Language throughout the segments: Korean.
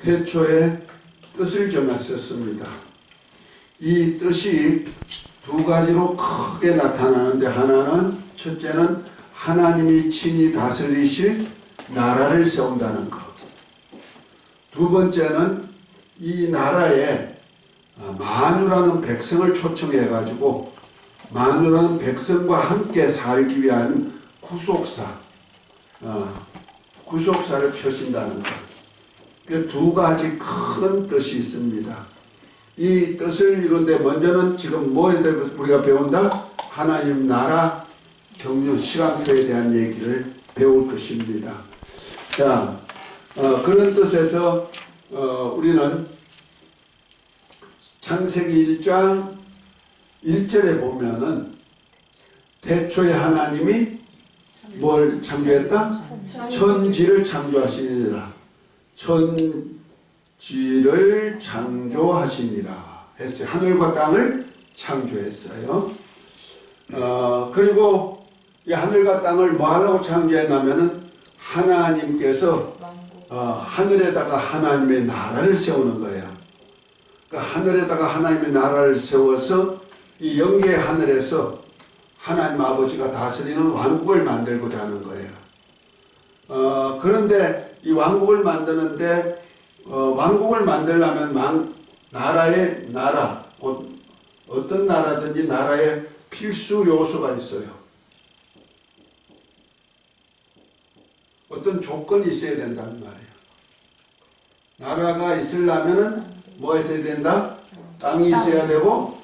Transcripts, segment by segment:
태초에 뜻을 정하셨습니다. 이 뜻이 두 가지로 크게 나타나는데, 하나는 첫째는 하나님이 친히 다스리실 나라를 세운다는 것. 두 번째는 이 나라에 만유라는 백성을 초청해 가지고 만유라는 백성과 함께 살기 위한 구속사를 펴신다는 것. 그 두 가지 큰 뜻이 있습니다. 이 뜻을 이루는데 먼저는 지금 뭐에 대해 우리가 배운다? 하나님 나라 경륜 시간표에 대한 얘기를 배울 것입니다. 자, 그런 뜻에서 우리는 창세기 1장 1절에 보면은 태초에 하나님이 뭘 창조했다? 천지를 창조하시니라. 천지를 창조하시니라 했어요. 하늘과 땅을 창조했어요. 그리고 이 하늘과 땅을 뭐 하려고 창조했냐면은 하나님께서 하늘에다가 하나님의 나라를 세우는 거예요. 그러니까 하늘에다가 하나님의 나라를 세워서 이 영계의 하늘에서 하나님 아버지가 다스리는 왕국을 만들고자 하는 거예요. 그런데 이 왕국을 만드는데 왕국을 만들려면 나라의 나라, 어떤 나라든지 나라에 필수 요소가 있어요. 어떤 조건이 있어야 된다는 말이에요. 나라가 있으려면은 뭐가 있어야 된다? 땅이 있어야 되고,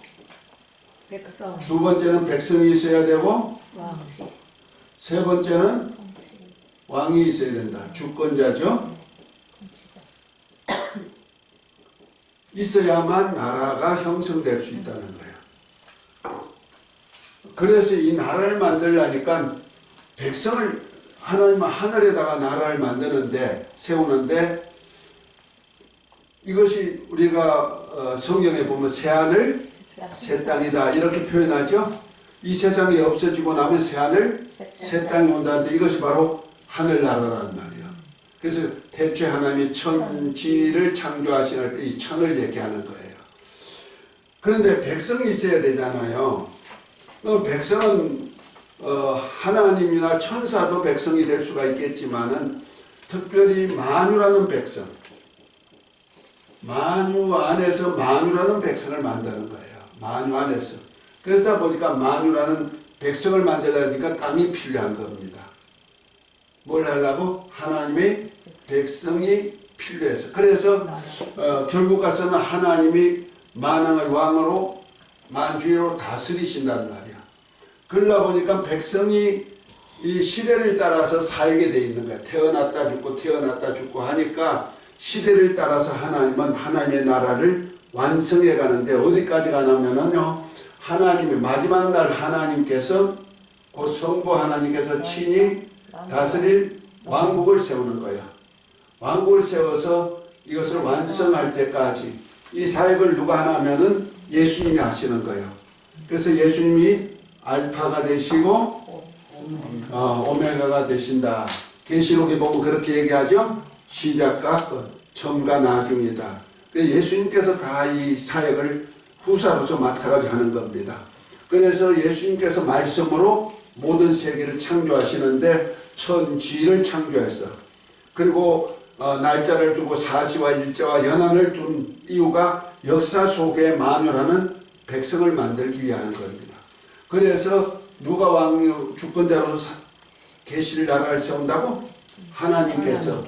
백성. 두 번째는 백성이 있어야 되고, 왕씨. 세 번째는 왕이 있어야 된다. 주권자죠. 있어야만 나라가 형성될 수 있다는 거예요. 그래서 이 나라를 만들려니까 백성을 하나님은 하늘에다가 나라를 만드는데 세우는데, 이것이 우리가 성경에 보면 새하늘 새 땅이다 이렇게 표현하죠. 이 세상이 없어지고 나면 새하늘 새 땅이 온다는데 이것이 바로 하늘나라란 말이에요. 그래서 태초에 하나님이 천지를 창조하시는 때 이 천을 얘기하는 거예요. 그런데 백성이 있어야 되잖아요. 백성은 하나님이나 천사도 백성이 될 수가 있겠지만은 특별히 만유라는 백성, 만유 안에서 만유라는 백성을 만드는 거예요. 만유 안에서. 그러다 보니까 만유라는 백성을 만들려니까 땅이 필요한 겁니다. 뭘 하려고? 하나님의 백성이 필요해서. 그래서 결국 가서는 하나님이 만왕을 왕으로 만주의로 다스리신단 말이야. 그러다 보니까 백성이 이 시대를 따라서 살게 돼 있는 거야. 태어났다 죽고 태어났다 죽고 하니까 시대를 따라서 하나님은 하나님의 나라를 완성해 가는데 어디까지 가냐면요. 하나님의 마지막 날 하나님께서 곧 성부 하나님께서 친히 다스릴 왕국을 세우는 거야. 왕국을 세워서 이것을 완성할 때까지 이 사역을 누가 하냐면은 예수님이 하시는 거예요. 그래서 예수님이 알파가 되시고 오메가가 되신다. 계시록에 보면 그렇게 얘기하죠. 시작과 끝, 처음과 나중이다. 예수님께서 다 이 사역을 후사로서 맡아가지고 하는 겁니다. 그래서 예수님께서 말씀으로 모든 세계를 창조하시는데 천지를 창조했어. 그리고 날짜를 두고 사시와 일자와 연한을 둔 이유가 역사 속에 만유라는 백성을 만들기 위한 겁니다. 그래서 누가 왕 주권자로서 계실 나라를 세운다고? 하나님께서,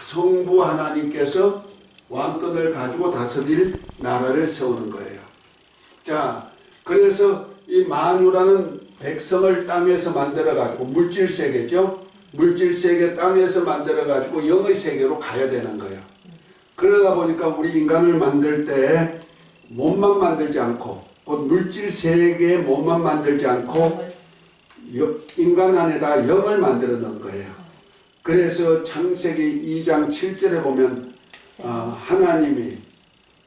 성부 하나님께서 왕권을 가지고 다스릴 나라를 세우는 거예요. 자, 그래서 이 만유라는 백성을 땅에서 만들어 가지고 물질 세계죠. 물질 세계 땅에서 만들어 가지고 영의 세계로 가야 되는 거예요. 그러다 보니까 우리 인간을 만들 때 몸만 만들지 않고 곧 물질 세계의 몸만 만들지 않고 인간 안에다 영을 만들어 놓은 거예요. 그래서 창세기 2장 7절에 보면 하나님이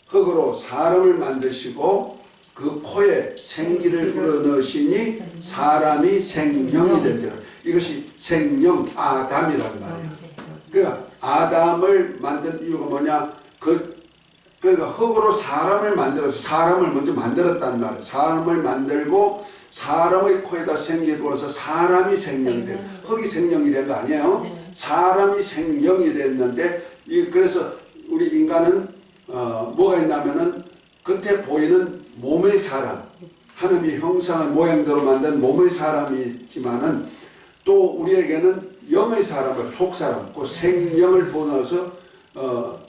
흙으로 사람을 만드시고 그 코에 생기를 불어넣으시니 사람이 생명이 된다. 이것이 생명 아담이란 말이에요. 그러니까 아담을 만든 이유가 뭐냐? 그러니까 흙으로 사람을 만들어서 사람을 먼저 만들었단 말이에요. 사람을 만들고 사람의 코에다 생기를 불어서 사람이 생명이 돼. 흙이 생명이 된 거 아니에요? 네. 사람이 생명이 됐는데 그래서 우리 인간은 뭐가 있냐면은 겉에 보이는 몸의 사람, 하나님의 형상의 모양대로 만든 몸의 사람이 있지만은 또 우리에게는 영의 사람을 속사람, 그 생명을 불어넣어서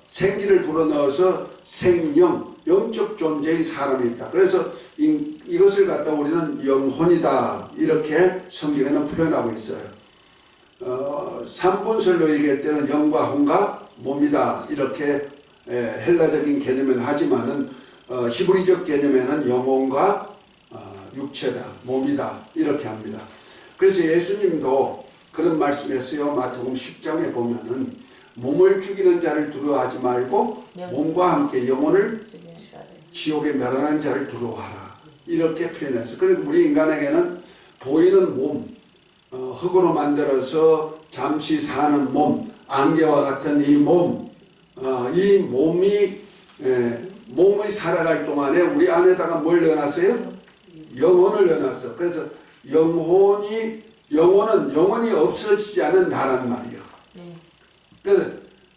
생기를 불어넣어서 생명, 영적 존재의 사람이 있다. 그래서 이것을 갖다 우리는 영혼이다 이렇게 성경에는 표현하고 있어요. 삼분설로 얘기할 때는 영과 혼과 몸이다 이렇게 헬라적인 개념은 하지만은 히브리적 개념에는 영혼과 육체다, 몸이다 이렇게 합니다. 그래서 예수님도 그런 말씀했어요. 마태복음 10장에 보면은 몸을 죽이는 자를 두려워하지 말고 몸과 함께 영혼을 지옥에 멸하는 자를 두려워하라 이렇게 표현했어요. 그래서 우리 인간에게는 보이는 몸, 흙으로 만들어서 잠시 사는 몸, 안개와 같은 이 몸, 이 몸이 몸이 살아갈 동안에 우리 안에다가 뭘 넣어놨어요? 영혼을 넣어놨어. 그래서 영혼이 없어지지 않은 나란 말이에요. 그래서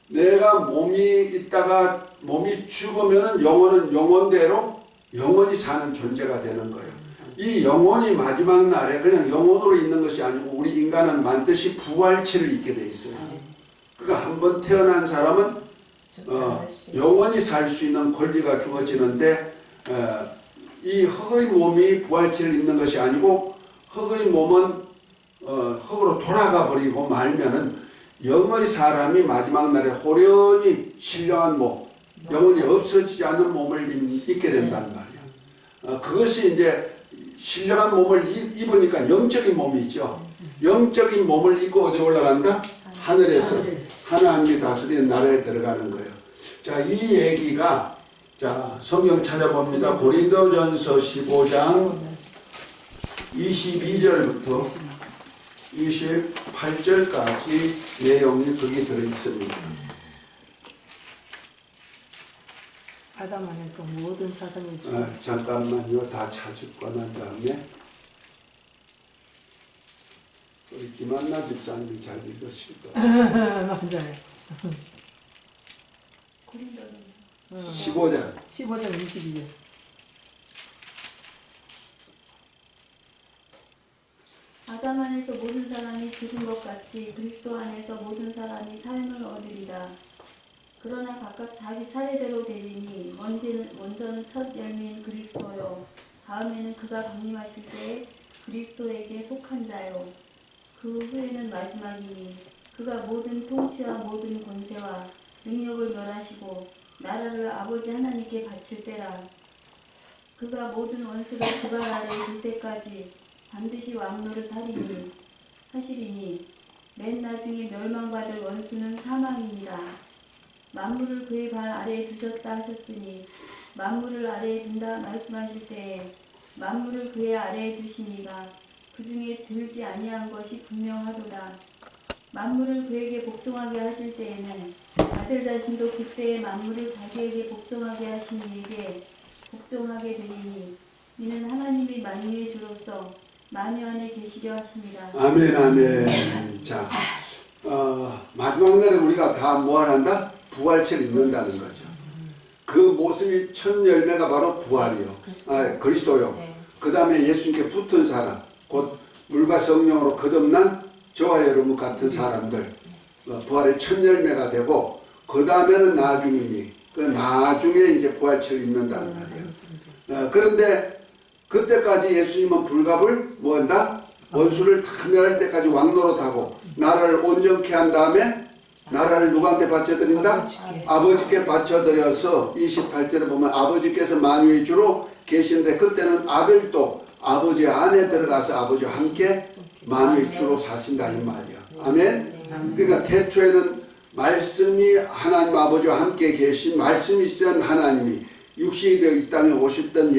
내가 몸이 있다가 몸이 죽으면은 영혼은 영혼대로 영원히 사는 존재가 되는 거예요. 이 영혼이 마지막 날에 그냥 영혼으로 있는 것이 아니고 우리 인간은 반드시 부활체를 입게 돼 있어요. 그러니까 한번 태어난 사람은 영원히 살 수 있는 권리가 주어지는데 이 흙의 몸이 부활체를 입는 것이 아니고 흙의 몸은 흙으로 돌아가 버리고 말면은 영의 사람이 마지막 날에 호련히 신령한 몸, 영혼이 없어지지 않는 몸을 입게 된단 말이에요. 그것이 이제 신령한 몸을 입으니까 영적인 몸이죠. 영적인 몸을 입고 어디 올라간다? 하늘에서 하나님이 다스리는 나라에 들어가는 거예요. 자, 이 얘기가 자 성경 찾아봅니다. 고린도전서 15장 22절부터 28절까지 내용이 거기 들어있습니다. 아담 안에서 모든 사람이 잠깐만요. 다 찾고 난 다음에 우리 김한나 집사님이 잘 읽으실 거예요. 맞아요. 15장 15장 22절. 아담 안에서 모든 사람이 죽은 것 같이 그리스도 안에서 모든 사람이 삶을 얻으리라. 그러나 각각 자기 차례대로 되리니 먼저는 첫 열매인 그리스도요. 다음에는 그가 강림하실 때에 그리스도에게 속한 자요. 그 후에는 마지막이니 그가 모든 통치와 모든 권세와 능력을 멸하시고 나라를 아버지 하나님께 바칠 때라. 그가 모든 원수를 그발 아래에 둘 때까지 반드시 왕노를 하시리니 맨 나중에 멸망받을 원수는 사망이니라. 만물을 그의 발 아래에 두셨다 하셨으니 만물을 아래에 둔다 말씀하실 때에 만물을 그의 아래에 두시니가 그 중에 들지 아니한 것이 분명하도다. 만물을 그에게 복종하게 하실 때에는 아들 자신도 그때의 만물을 자기에게 복종하게 하신 이에게 복종하게 되리니 이는 하나님이 만유의 주로서 만유 안에 계시려 하십니다. 아멘 아멘. 자 마지막 날에 우리가 다 뭐하란다? 부활체를 입는다는 거죠. 그 모습이 첫 열매가 바로 부활이요. 그리스도요. 네. 그 다음에 예수님께 붙은 사람, 곧 물과 성령으로 거듭난 저와 여러분 같은 사람들, 부활의 첫 열매가 되고 그 다음에는 나중이니 그 나중에 이제 부활체를 입는다는 말이에요. 그런데 그때까지 예수님은 불갑을 뭐한다? 원수를 다 멸할 때까지 왕노릇하고 나라를 온전케 한 다음에 나라를 누구한테 바쳐드린다? 아버지께 바쳐드려서 28절에 보면 아버지께서 만유의 주로 계시는데 그때는 아들도 아버지 안에 들어가서 아버지와 함께 만유의 주로 사신다 이 말이야. 아멘? 그러니까 태초에는 말씀이 하나님 아버지와 함께 계신 말씀이시던 하나님이 육신이 되어 이 땅에 오셨던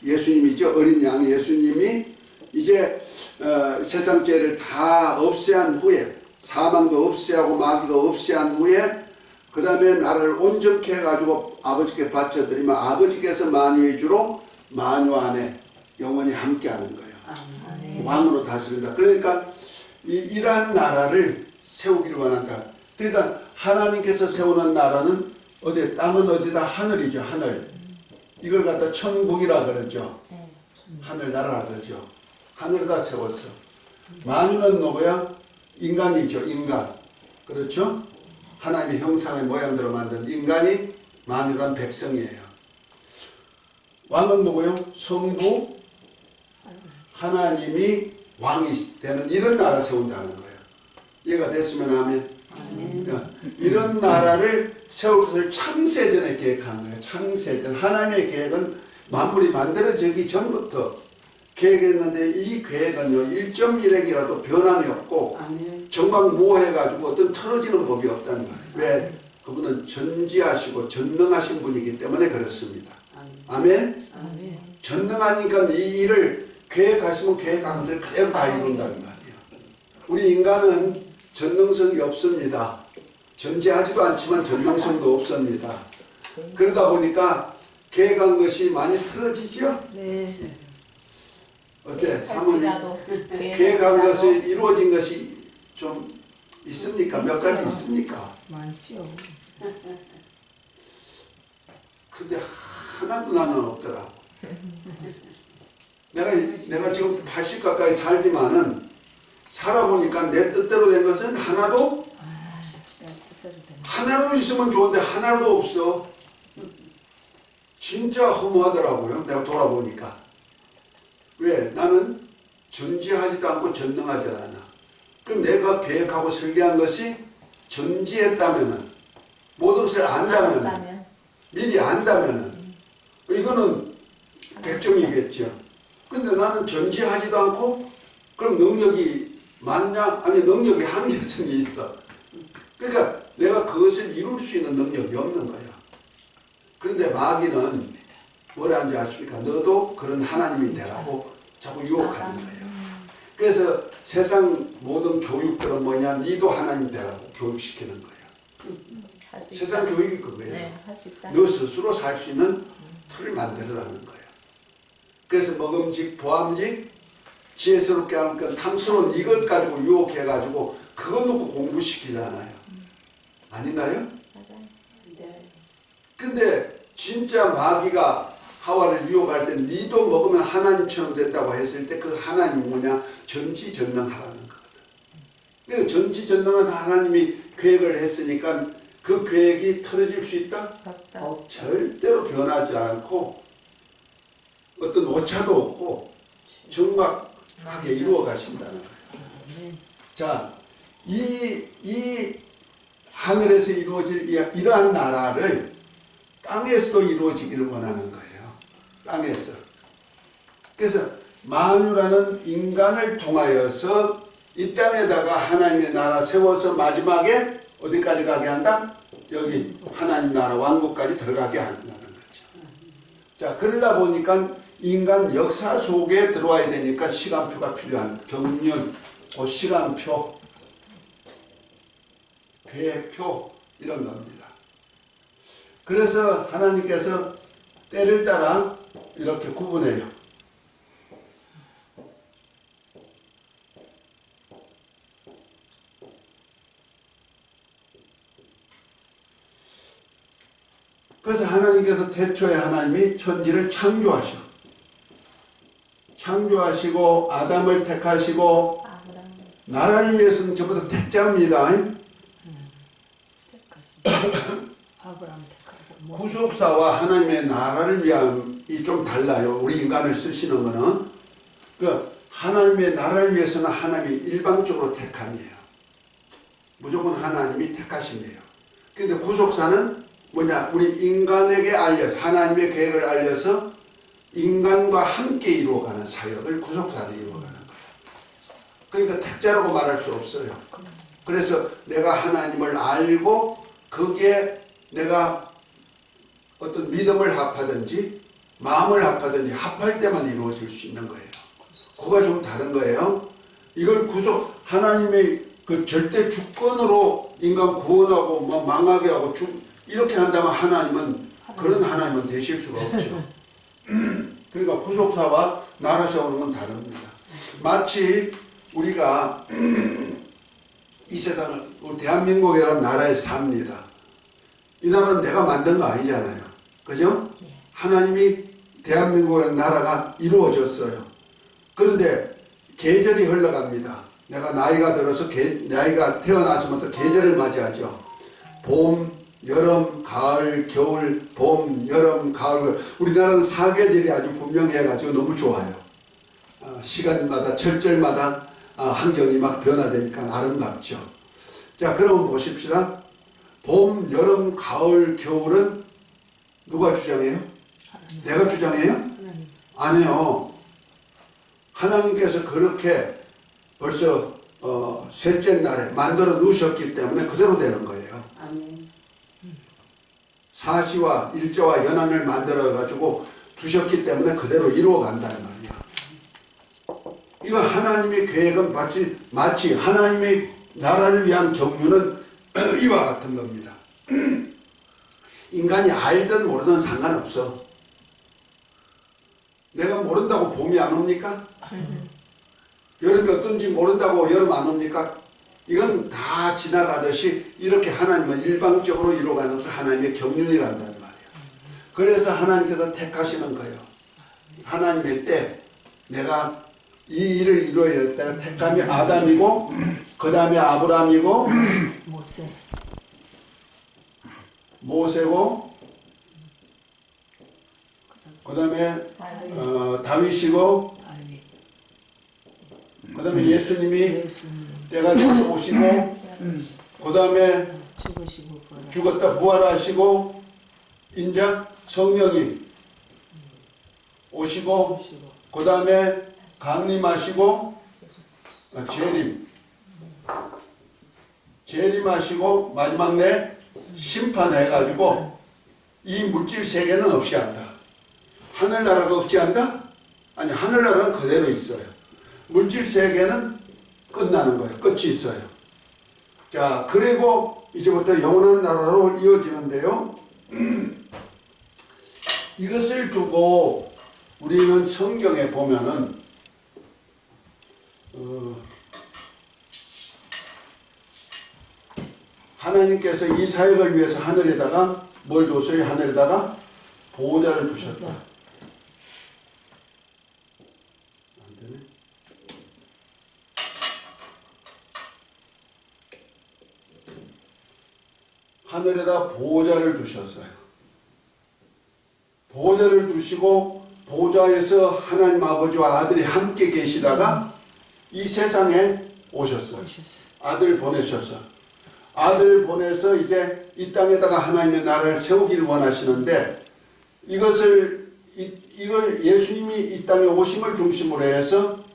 예수님이죠. 어린 양 예수님이 이제 세상 죄를 다 없애한 후에 사망도 없애하고 마귀도 없애한 후에 그 다음에 나를 온전케 해가지고 아버지께 바쳐드리면 아버지께서 만유의 주로 만유 안에 영원히 함께하는 거예요. 아멘. 왕으로 다스린다. 그러니까 이러한 나라를 세우기를 원한다. 그러니까 하나님께서 세우는 나라는 어디 땅은 어디다 하늘이죠. 하늘. 이걸 갖다 천국이라 그러죠. 하늘나라라 그러죠. 하늘에다 세웠어. 만유는 누구야? 인간이죠. 인간. 그렇죠? 하나님의 형상의 모양대로 만든 인간이 만유란 백성이에요. 왕은 누구요? 성부 하나님이 왕이 되는 이런 나라 세운다는 거예요. 이해가 됐으면 하면 그러니까 이런 나라를 세울 것을 창세전에 계획한 거예요. 창세전. 하나님의 계획은 만물이 만들어지기 전부터 계획했는데 이 계획은요 1.1핵이라도 변함이 없고 정막모호해가지고 어떤 틀어지는 법이 없다는 거예요. 왜? 그분은 전지하시고 전능하신 분이기 때문에 그렇습니다. 아멘? 아멘. 전능하니까 이 일을 계획하시면 계획한 것을 그대로 다 이룬다는 말이에요. 우리 인간은 전능성이 없습니다. 전지하지도 않지만 전능성도 없습니다. 그러다 보니까 계획한 것이 많이 틀어지죠? 네. 어때? 사모님 계획한 것이 이루어진 것이 좀 있습니까? 몇 가지 있습니까? 많지요. 근데 하나도 나는 없더라고. 내가 지금 80 가까이 살지만은 살아보니까 내 뜻대로 된 것은 하나도 하나로 있으면 좋은데 하나도 없어. 진짜 허무하더라고요. 내가 돌아보니까. 왜? 나는 전지하지도 않고 전능하지 않아. 그럼 내가 계획하고 설계한 것이 전지했다면은 모든 것을 안다면은 미리 안다면은 이거는 100점이겠죠. 근데 나는 전지하지도 않고 그럼 능력이 많냐? 아니 능력이 한계성이 있어. 그러니까 내가 그것을 이룰 수 있는 능력이 없는 거야. 그런데 마귀는 뭐라 하는지 아십니까? 너도 그런 하나님이 되라고 자꾸 유혹하는 거예요. 그래서 세상 모든 교육들은 뭐냐? 니도 하나님 되라고 교육시키는 거예요. 세상 교육이 그거예요. 네, 할 수 있다. 너 스스로 살 수 있는 틀을 만들어라는 거예요. 그래서 먹음직, 보암직, 지혜스럽게 하니까 탐스러운 이것 가지고 유혹해가지고 그것 놓고 공부시키잖아요. 아닌가요? 맞아요. 근데 진짜 마귀가 하와를 유혹할 때 니도 먹으면 하나님처럼 된다고 했을 때 그 하나님이 뭐냐? 전지전능하라는 거거든. 그 전지전능한 하나님이 계획을 했으니까 그 계획이 틀어질 수 있다? 절대로 변하지 않고 어떤 오차도 없고 정확하게 이루어 가신다는 거예요. 자, 이 하늘에서 이루어질 이러한 나라를 땅에서도 이루어지기를 원하는 거예요. 땅에서. 그래서 만유라는 인간을 통하여서 이 땅에다가 하나님의 나라 세워서 마지막에 어디까지 가게 한다? 여기 하나님 나라 왕국까지 들어가게 한다는 거죠. 자, 그러다 보니까 인간 역사 속에 들어와야 되니까 시간표가 필요한 경륜, 시간표, 계획표 이런 겁니다. 그래서 하나님께서 때를 따라 이렇게 구분해요. 그래서 하나님께서 태초에 하나님이 천지를 창조하시고 아담을 택하시고 나라를 위해서는 전부 다 택자입니다. 아브라함 택하고 구속사와 하나님의 나라를 위함이 좀 달라요. 우리 인간을 쓰시는 거는 그 하나님의 나라를 위해서는 하나님이 일방적으로 택함이에요. 무조건 하나님이 택하심이에요. 근데 구속사는 뭐냐? 우리 인간에게 알려서 하나님의 계획을 알려서 인간과 함께 이루어가는 사역을 구속사로 이루어가는 거예요. 그러니까 택자라고 말할 수 없어요. 그래서 내가 하나님을 알고 거기에 내가 어떤 믿음을 합하든지 마음을 합하든지 합할 때만 이루어질 수 있는 거예요. 그거가 좀 다른 거예요. 이걸 하나님의 그 절대 주권으로 인간 구원하고 뭐 망하게 하고 이렇게 한다면 하나님은 그런 하나님은 되실 수가 없죠. 그러니까 구속사와 나라 세우는 건 다릅니다. 마치 우리가 이 세상을 우리 대한민국이라는 나라에 삽니다. 이 나라는 내가 만든 거 아니잖아요. 그죠? 하나님이 대한민국이라는 나라가 이루어졌어요. 그런데 계절이 흘러갑니다. 내가 나이가 들어서 나이가 태어나서부터 계절을 맞이하죠. 봄, 여름, 가을, 겨울, 봄, 여름, 가을. 우리나라는 사계절이 아주 분명해가지고 너무 좋아요. 시간마다 철절마다 환경이 막 변화되니까 아름답죠. 자, 그럼 보십시다. 봄, 여름, 가을, 겨울은 누가 주장해요? 하나님. 내가 주장해요? 하나님. 아니요. 하나님께서 그렇게 벌써 셋째 날에 만들어 놓으셨기 때문에 그대로 되는 거예요. 아멘. 사시와 일제와 연한을 만들어 가지고 두셨기 때문에 그대로 이루어 간다는 말이에요. 이거 하나님의 계획은 마치 하나님의 나라를 위한 경륜은 이와 같은 겁니다. 인간이 알든 모르든 상관없어. 내가 모른다고 봄이 안 옵니까? 여름이 어떤지 모른다고 여름 안 옵니까? 이건 다 지나가듯이 이렇게 하나님은 일방적으로 이루어가는 것을 하나님의 경륜이란단 말이에요. 그래서 하나님께서 택하시는 거예요. 하나님의 때 내가 이 일을 이루어야 될 때가 택감이 아담이고 그 다음에 아브라함이고 모세. 모세고 그 다음에 다윗이고 다윗. 그 다음에 예수님이 예수님. 때가 돼서 오시고 그 다음에 죽으시고 부활하시고. 죽었다 부활하시고 인자 성령이 오시고 그 다음에 강림하시고 재림하시고 마지막 내 심판해가지고 이 물질 세계는 없이 한다. 하늘나라가 없지 않다? 아니, 하늘나라는 그대로 있어요. 물질 세계는 끝나는 거예요. 끝이 있어요. 자, 그리고 이제부터 영원한 나라로 이어지는데요. 이것을 두고 우리는 성경에 보면은 하나님께서 이 사역을 위해서 하늘에다가 뭘 뒀어요? 하늘에다가 보호자를 두셨다. 안 되네. 하늘에다 보호자를 두셨어요. 보호자를 두시고 보호자에서 하나님 아버지와 아들이 함께 계시다가 이 세상에 오셨어요. 아들을 보내셨어요. 아들을 보내서 이제 이 땅에다가 하나님의 나라를 세우기를 원하시는데 이걸 예수님이 이 땅에 오심을 중심으로 해서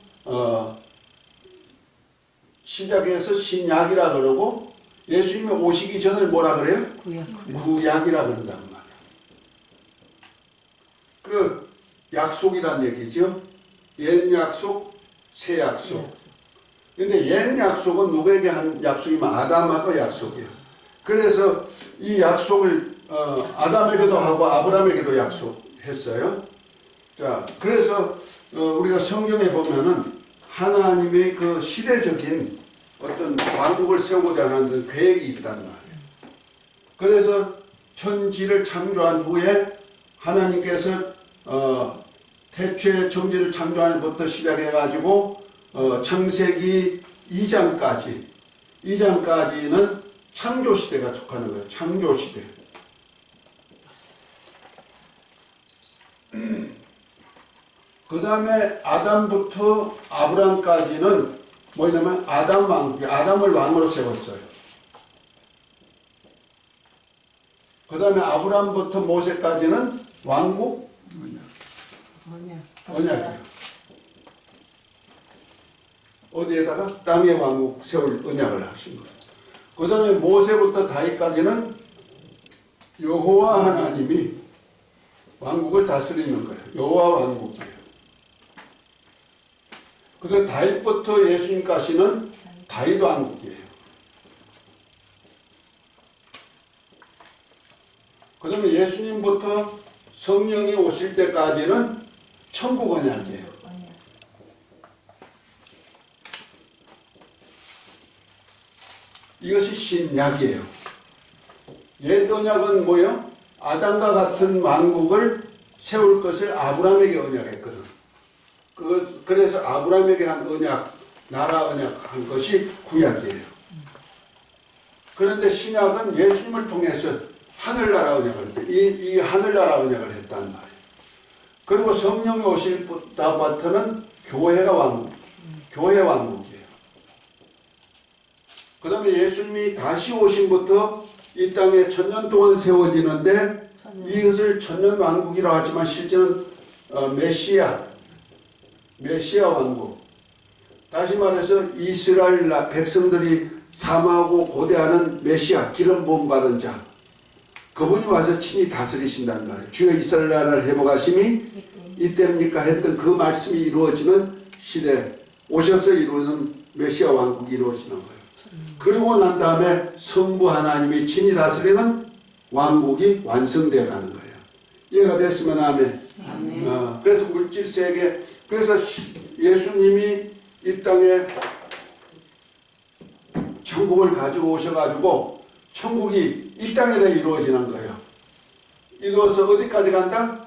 시작해서 신약이라 그러고 예수님이 오시기 전을 뭐라 그래요? 구약이라 그런단 말이에요. 그 약속이란 얘기죠. 옛 약속, 새 약속. 근데 옛 약속은 누구에게 한 약속이면 아담하고 약속이에요. 그래서 이 약속을 아담에게도 하고 아브라함에게도 약속했어요. 자, 그래서 우리가 성경에 보면은 하나님의 그 시대적인 어떤 왕국을 세우고자 하는 계획이 있단 말이에요. 그래서 천지를 창조한 후에 하나님께서 태초에 천지를 창조한 것부터 시작해가지고 창세기 2장까지는 창조시대가 속하는 거예요. 창조시대. 그 다음에 아담부터 아브람까지는 뭐냐면 아담 왕국, 아담을 왕으로 세웠어요. 그 다음에 아브람부터 모세까지는 왕국, 언약이에요. 어디에다가? 땅의 왕국 세울 언약을 하신 거예요. 그 다음에 모세부터 다윗까지는 여호와 하나님이 왕국을 다스리는 거예요. 여호와 왕국이에요. 그 다음에 다윗부터 예수님까지는 다윗 왕국이에요. 그러면 예수님부터 성령이 오실 때까지는 천국 언약이에요. 이것이 신약이에요. 옛 언약은 뭐예요? 아담과 같은 왕국을 세울 것을 아브라함에게 언약했거든. 그래서 아브라함에게 한 언약, 나라 언약한 것이 구약이에요. 그런데 신약은 예수님을 통해서 하늘나라 언약을 이 하늘나라 언약을 했단 말이에요. 그리고 성령이 오실 때부터는 교회 왕국이에요. 그 다음에 예수님이 다시 오심부터 이 땅에 천년 동안 세워지는데 이것을 천년 왕국이라고 하지만 실제는 메시아 왕국. 다시 말해서 이스라엘 백성들이 사모하고 고대하는 메시아, 기름 부음 받은 자. 그분이 와서 친히 다스리신다는 말이에요. 주여 이스라엘 나라를 회복하심이 이때입니까 했던 그 말씀이 이루어지는 시대, 오셔서 이루어지는 메시아 왕국이 이루어지는 거예요. 그리고 난 다음에 성부 하나님이 친히 다스리는 왕국이 완성되어 가는 거예요. 이해가 됐으면 아멘. 그래서 물질 세계, 그래서 예수님이 이 땅에 천국을 가지고 오셔가지고 천국이 이 땅에다 이루어지는 거예요. 이루어서 어디까지 간다?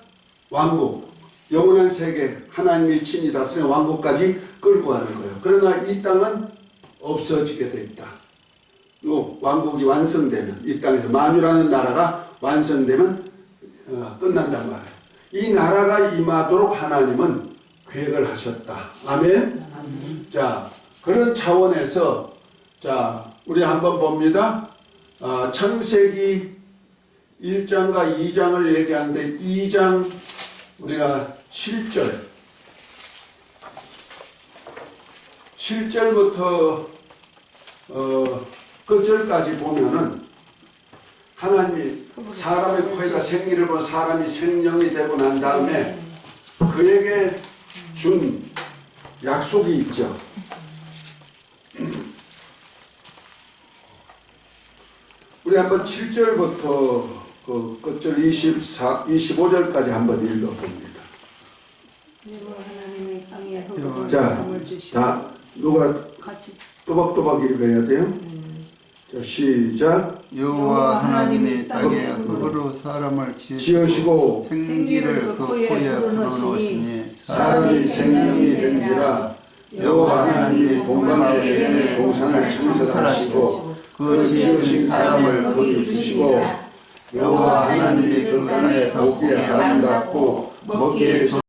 왕국, 영원한 세계, 하나님이 친히 다스리는 왕국까지 끌고 가는 거예요. 그러나 이 땅은 없어지게 돼 있다. 왕국이 완성되면, 이 땅에서 만유라는 나라가 완성되면 끝난단 말이에요. 이 나라가 임하도록 하나님은 계획을 하셨다. 아멘. 자, 그런 차원에서 자, 우리 한번 봅니다. 창세기 1장과 2장을 얘기하는데 2장 우리가 7절부터 끝절까지 보면은 하나님이 사람의 코에다 생기를 본 사람이 생명이 되고 난 다음에 그에게 준 약속이 있죠. 우리 한번 7절부터 그 끝절 25절까지 한번 읽어봅니다. 자, 다 누가 또박또박 읽어야 돼요? 자, 시작. 여호와 하나님이 땅에 흙으로 사람을 지으시고 생기를 그 코에 불어넣으시니 사람이 생명이 된지라. 여호와 하나님이 동방의 에덴의 동산을 창설하시고 그 지으신 사람을 거기 두시고 여호와 하나님이 그 땅에 보기에 아름답고 먹기에 좋은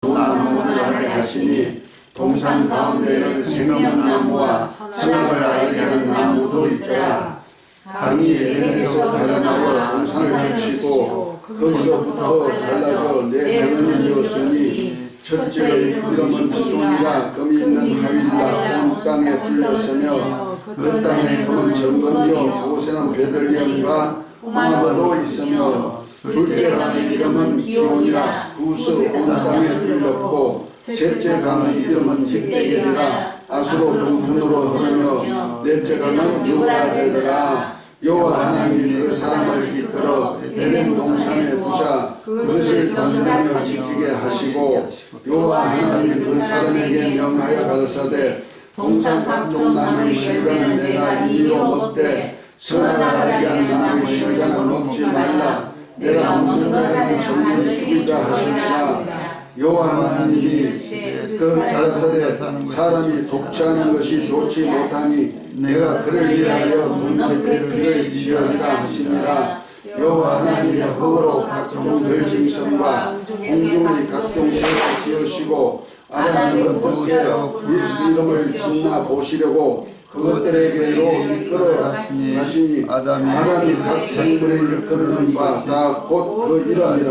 나무를 하게 하시니 동산 가운데에는 생명나무와 선악을 알게 한 나무도 있더라. 강이 에덴에서 발현하여 동산을 주시고 거기서부터 갈라져 네 변원이 되었으니 첫째의 이름은 후손이라 금이 있는 하윌라 온 땅에 뚫렸으며 그 땅에 금은 정금이요 그곳에는 베들리엄과 호마도 있으며 둘째 강의 이름은 기온이라 구스 온 땅에 뚫렸고 셋째 강의 이름은 힙백이라 아수로 동편으로 흐르며 넷째 강은 유브라 되더라. 여호와 하나님이 그 사람을 이끌어 에덴 동산에 두사 그것을 다스리며 지키게 하시고 여호와 하나님이 그 사람에게 명하여 가라사대 동산 각종 나무의 실과는 내가 임의로 먹되 선악을 알게 한 나무의 실과는 먹지 말라. 내가 먹는 자에는 정령 죽이자 하시니라. 여호와 하나님이 그 가라사대 사람이 독취하는 것이 좋지 못하니 내가 그를 위하여 눈뜰배를 지으리라 하시니라. 여호와 하나님이 흙으로 각종 들짐승과 공중의 각종 새를 지으시고 아담은 덕에 이름을 짓나 보시려고 그것들에게로 이끌어 가시니 아담이 각 생물에 일컫는 바 다 곧 그 이름이라.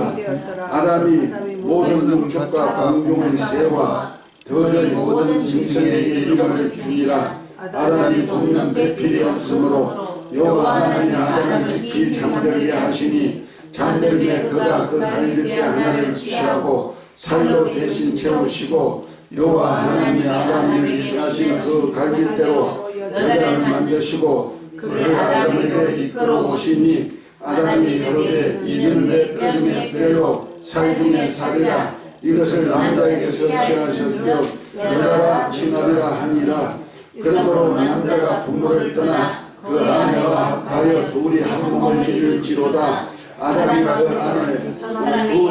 아담이 모든 능축과 공중의 새와 들의 모든 짐승에게 이름을 주니라. 아담이 돕는 배필이 없으므로 여호와 하나님이 아담을 깊이 잠들게 하시니 잠들매 그가 그 갈빗대 하나를 취하고 살로 대신 채우시고 여호와 하나님이 아담을 취하신 그 갈빗대로 여자를 만드시고 그를 아담에게 이끌어 오시니 아담이 가로되 이는 내 뼈 중에 뼈요 살 중에 살이라 이것을 남자에게서 취하셨도록 여자라 칭하리라 하니라. 그러므로 남자가 부모를 떠나 그 아내와 합하여 둘이 한 몸을 이룰지로다. 아담이 그 아내 두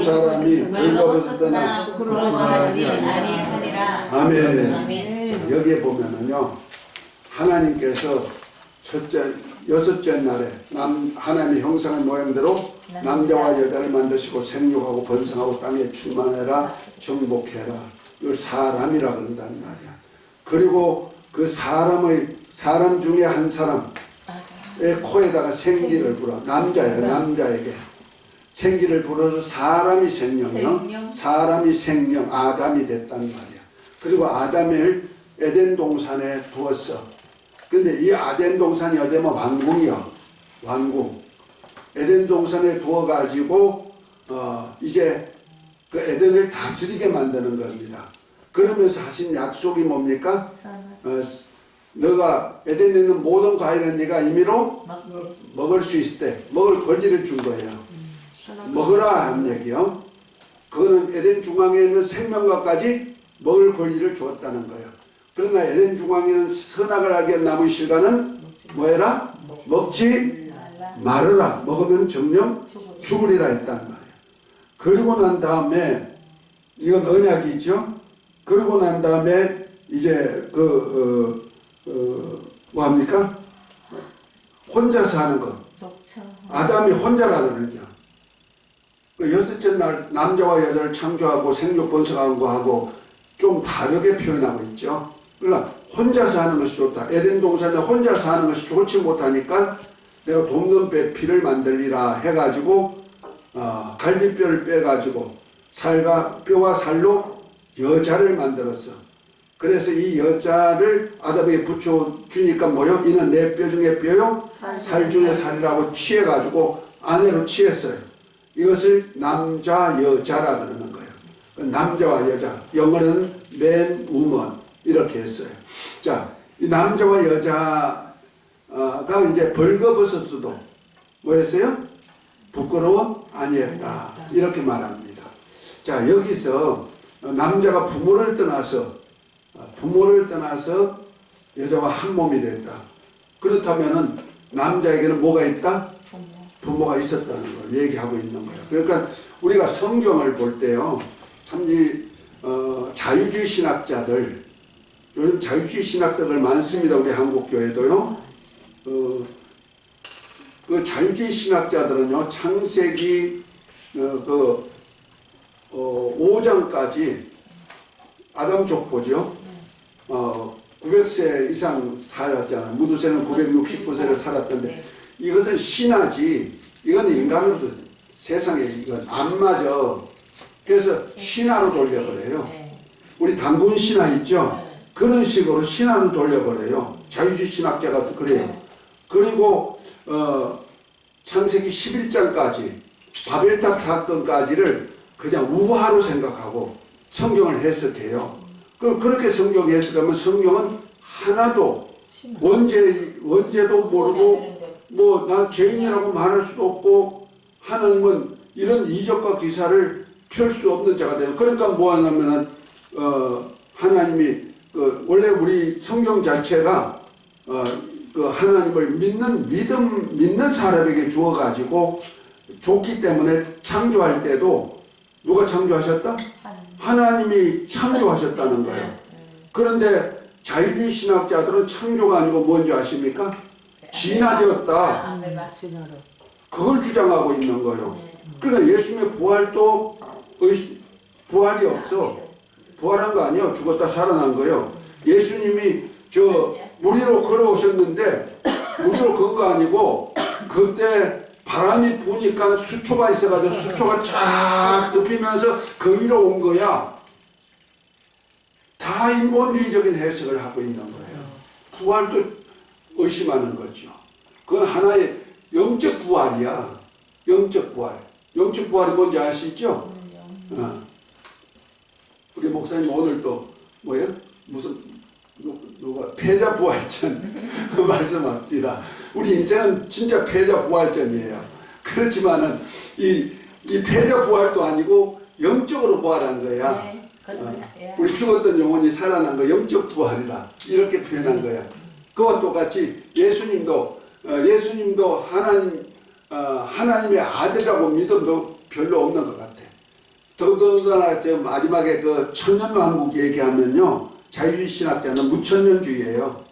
사람이 벌거벗었으나 부끄러워하지 아니하니라. 아멘. 여기에 보면은요, 하나님께서 여섯째 날에 하나님의 형상의 모양대로 남자와 여자를 만드시고 생육하고 번성하고 땅에 충만해라 정복해라. 이걸 사람이라 그런단 말이야. 그리고 그 사람 중에 한 사람의 코에다가 생기를 불어. 남자예요. 남자에게 생기를 불어서 사람이 생명이요, 사람이 생명, 아담이 됐단 말이야. 그리고 아담을 에덴 동산에 두었어. 근데 이 에덴 동산이 어디면 왕궁이요, 왕궁. 에덴 동산에 두어가지고 이제 그 에덴을 다스리게 만드는 겁니다. 그러면서 하신 약속이 뭡니까? 너가 에덴에 있는 모든 과일은 네가 임의로 먹을 수 있을 때 먹을 권리를 준 거예요. 먹으라 하는 얘기요. 그거는 에덴 중앙에 있는 생명과까지 먹을 권리를 주었다는 거예요. 그러나 에덴 중앙에는 선악을 알게 한 나무 실과는 뭐해라? 먹지 말으라. 먹으면 정령 죽으리라 했단 말이에요. 그리고 난 다음에 이건 언약이죠. 그리고 난 다음에 이제 뭐 합니까? 혼자 사는 것. 아담이 혼자라 그러죠. 그 여섯째 날 남자와 여자를 창조하고 생육 번성한 거하고 좀 다르게 표현하고 있죠. 그러니까 혼자 사는 것이 좋다. 에덴 동산에 혼자 사는 것이 좋지 못하니까 내가 돕는 배피를 만들리라 해가지고 갈비뼈를 빼가지고 뼈와 살로 여자를 만들었어. 그래서 이 여자를 아담에게 붙여주니까 뭐요? 이는 내 뼈 중에 뼈요 살 중에 살이라고 취해가지고 아내로 취했어요. 이것을 남자 여자라 그러는 거예요. 남자와 여자, 영어로는 man, woman 이렇게 했어요. 자, 이 남자와 여자가 이제 벌거벗었어도 뭐 했어요? 부끄러워 아니했다 이렇게 말합니다. 자, 여기서 남자가 부모를 떠나서 여자와 한 몸이 됐다. 그렇다면은 남자에게는 뭐가 있다? 부모가 있었다는 걸 얘기하고 있는 거예요. 그러니까 우리가 성경을 볼 때요, 참 자유주의 신학자들, 요즘 자유주의 신학자들 많습니다. 우리 한국 교회도요. 그 자유주의 신학자들은요, 창세기 5장까지 아담 족보죠. 900세 이상 살았잖아요. 무두세는 969세를 살았던데 이것은 신화지. 이건 인간으로도 세상에 이건 안 맞아. 그래서 신화로 돌려버려요. 우리 단군 신화 있죠? 그런 식으로 신화로 돌려버려요. 자유주의 신학자가 그래요. 그리고 창세기 11장까지 바벨탑 사건까지를 그냥 우화로 생각하고 성경을 해석해요. 그렇게 성경 해석하면 성경은 하나도 원죄도 모르고 뭐 난 죄인이라고 말할 수도 없고 하나님은 이런 이적과 기사를 펼 수 없는 자가 돼요. 그러니까 뭐 하냐면은 하나님이 원래 우리 성경 자체가 그 하나님을 믿는 사람에게 주어 가지고 줬기 때문에 창조할 때도 누가 창조하셨다? 하나님이 창조하셨다는 거예요. 그런데 자유주의 신학자들은 창조가 아니고 뭔지 아십니까? 진화되었다. 그걸 주장하고 있는 거예요. 그러니까 예수님의 부활도 부활이 없어. 부활한 거 아니에요. 죽었다 살아난 거예요. 예수님이 물 위로 걸어오셨는데 물 위로 건 거 아니고 그때 바람이 부니까 수초가 있어가지고 수초가 쫙 덮이면서 그 위로 온 거야. 다 인본주의적인 해석을 하고 있는 거예요. 부활도 의심하는 거죠. 그건 하나의 영적 부활이야. 영적 부활. 영적 부활이 뭔지 아시죠? 우리 목사님 오늘 또 뭐예요? 무슨 누가 패자 부활전 말씀합니다. 우리 인생은 진짜 패자 부활전이에요. 그렇지만은 이 패자 부활도 아니고 영적으로 부활한 거야. 네. 그건 예. 우리 죽었던 영혼이 살아난 거 영적 부활이다. 이렇게 표현한 거야. 그와 똑같이 예수님도 하나님의 아들이라고 믿음도 별로 없는 것 같아. 더군다나 저 마지막에 그 천년왕국 얘기하면요, 자유주의 신학자는 무천년주의예요.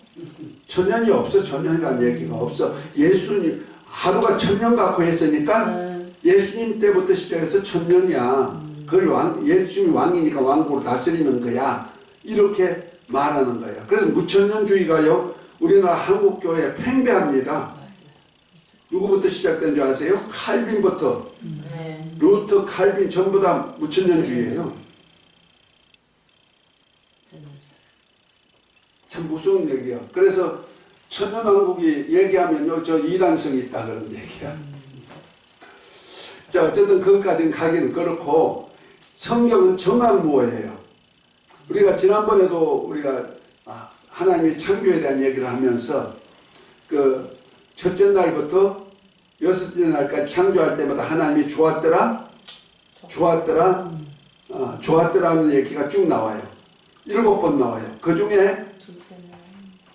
천년이 없어. 천년이라는 얘기가 없어. 예수님 하루가 천년 갖고 했으니까 예수님 때부터 시작해서 천년이야. 그걸 예수님이 왕이니까 왕국으로 다스리는 거야. 이렇게 말하는 거예요. 그래서 무천년주의가요, 우리나라 한국교회에 팽배합니다. 누구부터 시작된 줄 아세요? 칼빈부터. 네. 루터, 칼빈 전부 다 무천년주의예요. 참 무서운 얘기야. 그래서 천년왕국이 얘기하면요, 저 이단성이 있다 그런 얘기야. 자, 어쨌든 그것까지는 가기는 그렇고, 성경은 정확무어예요. 우리가 지난번에도 우리가 하나님의 창조에 대한 얘기를 하면서 그 첫째 날부터 여섯째 날까지 창조할 때마다 하나님이 좋았더라, 좋았더라는 얘기가 쭉 나와요. 7번 나와요. 그 중에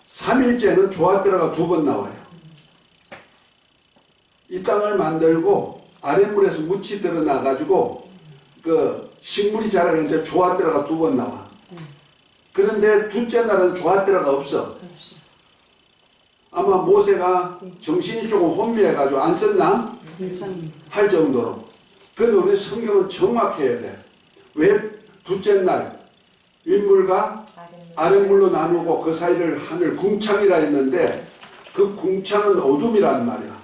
3일째는 좋았더라가 2번 나와요. 이 땅을 만들고 아랫물에서 묻이 드러나가지고 그 식물이 자라겠는데 좋았더라가 2번 나와. 그런데 둘째 날은 좋았더라가 없어. 아마 모세가 정신이 조금 혼미해가지고 안 썼나? 할 정도로. 그런데 우리 성경은 정확해야 돼. 왜 둘째 날 윗물과 아랫물로 나누고 그 사이를 하늘 궁창이라 했는데 그 궁창은 어둠이란 말이야.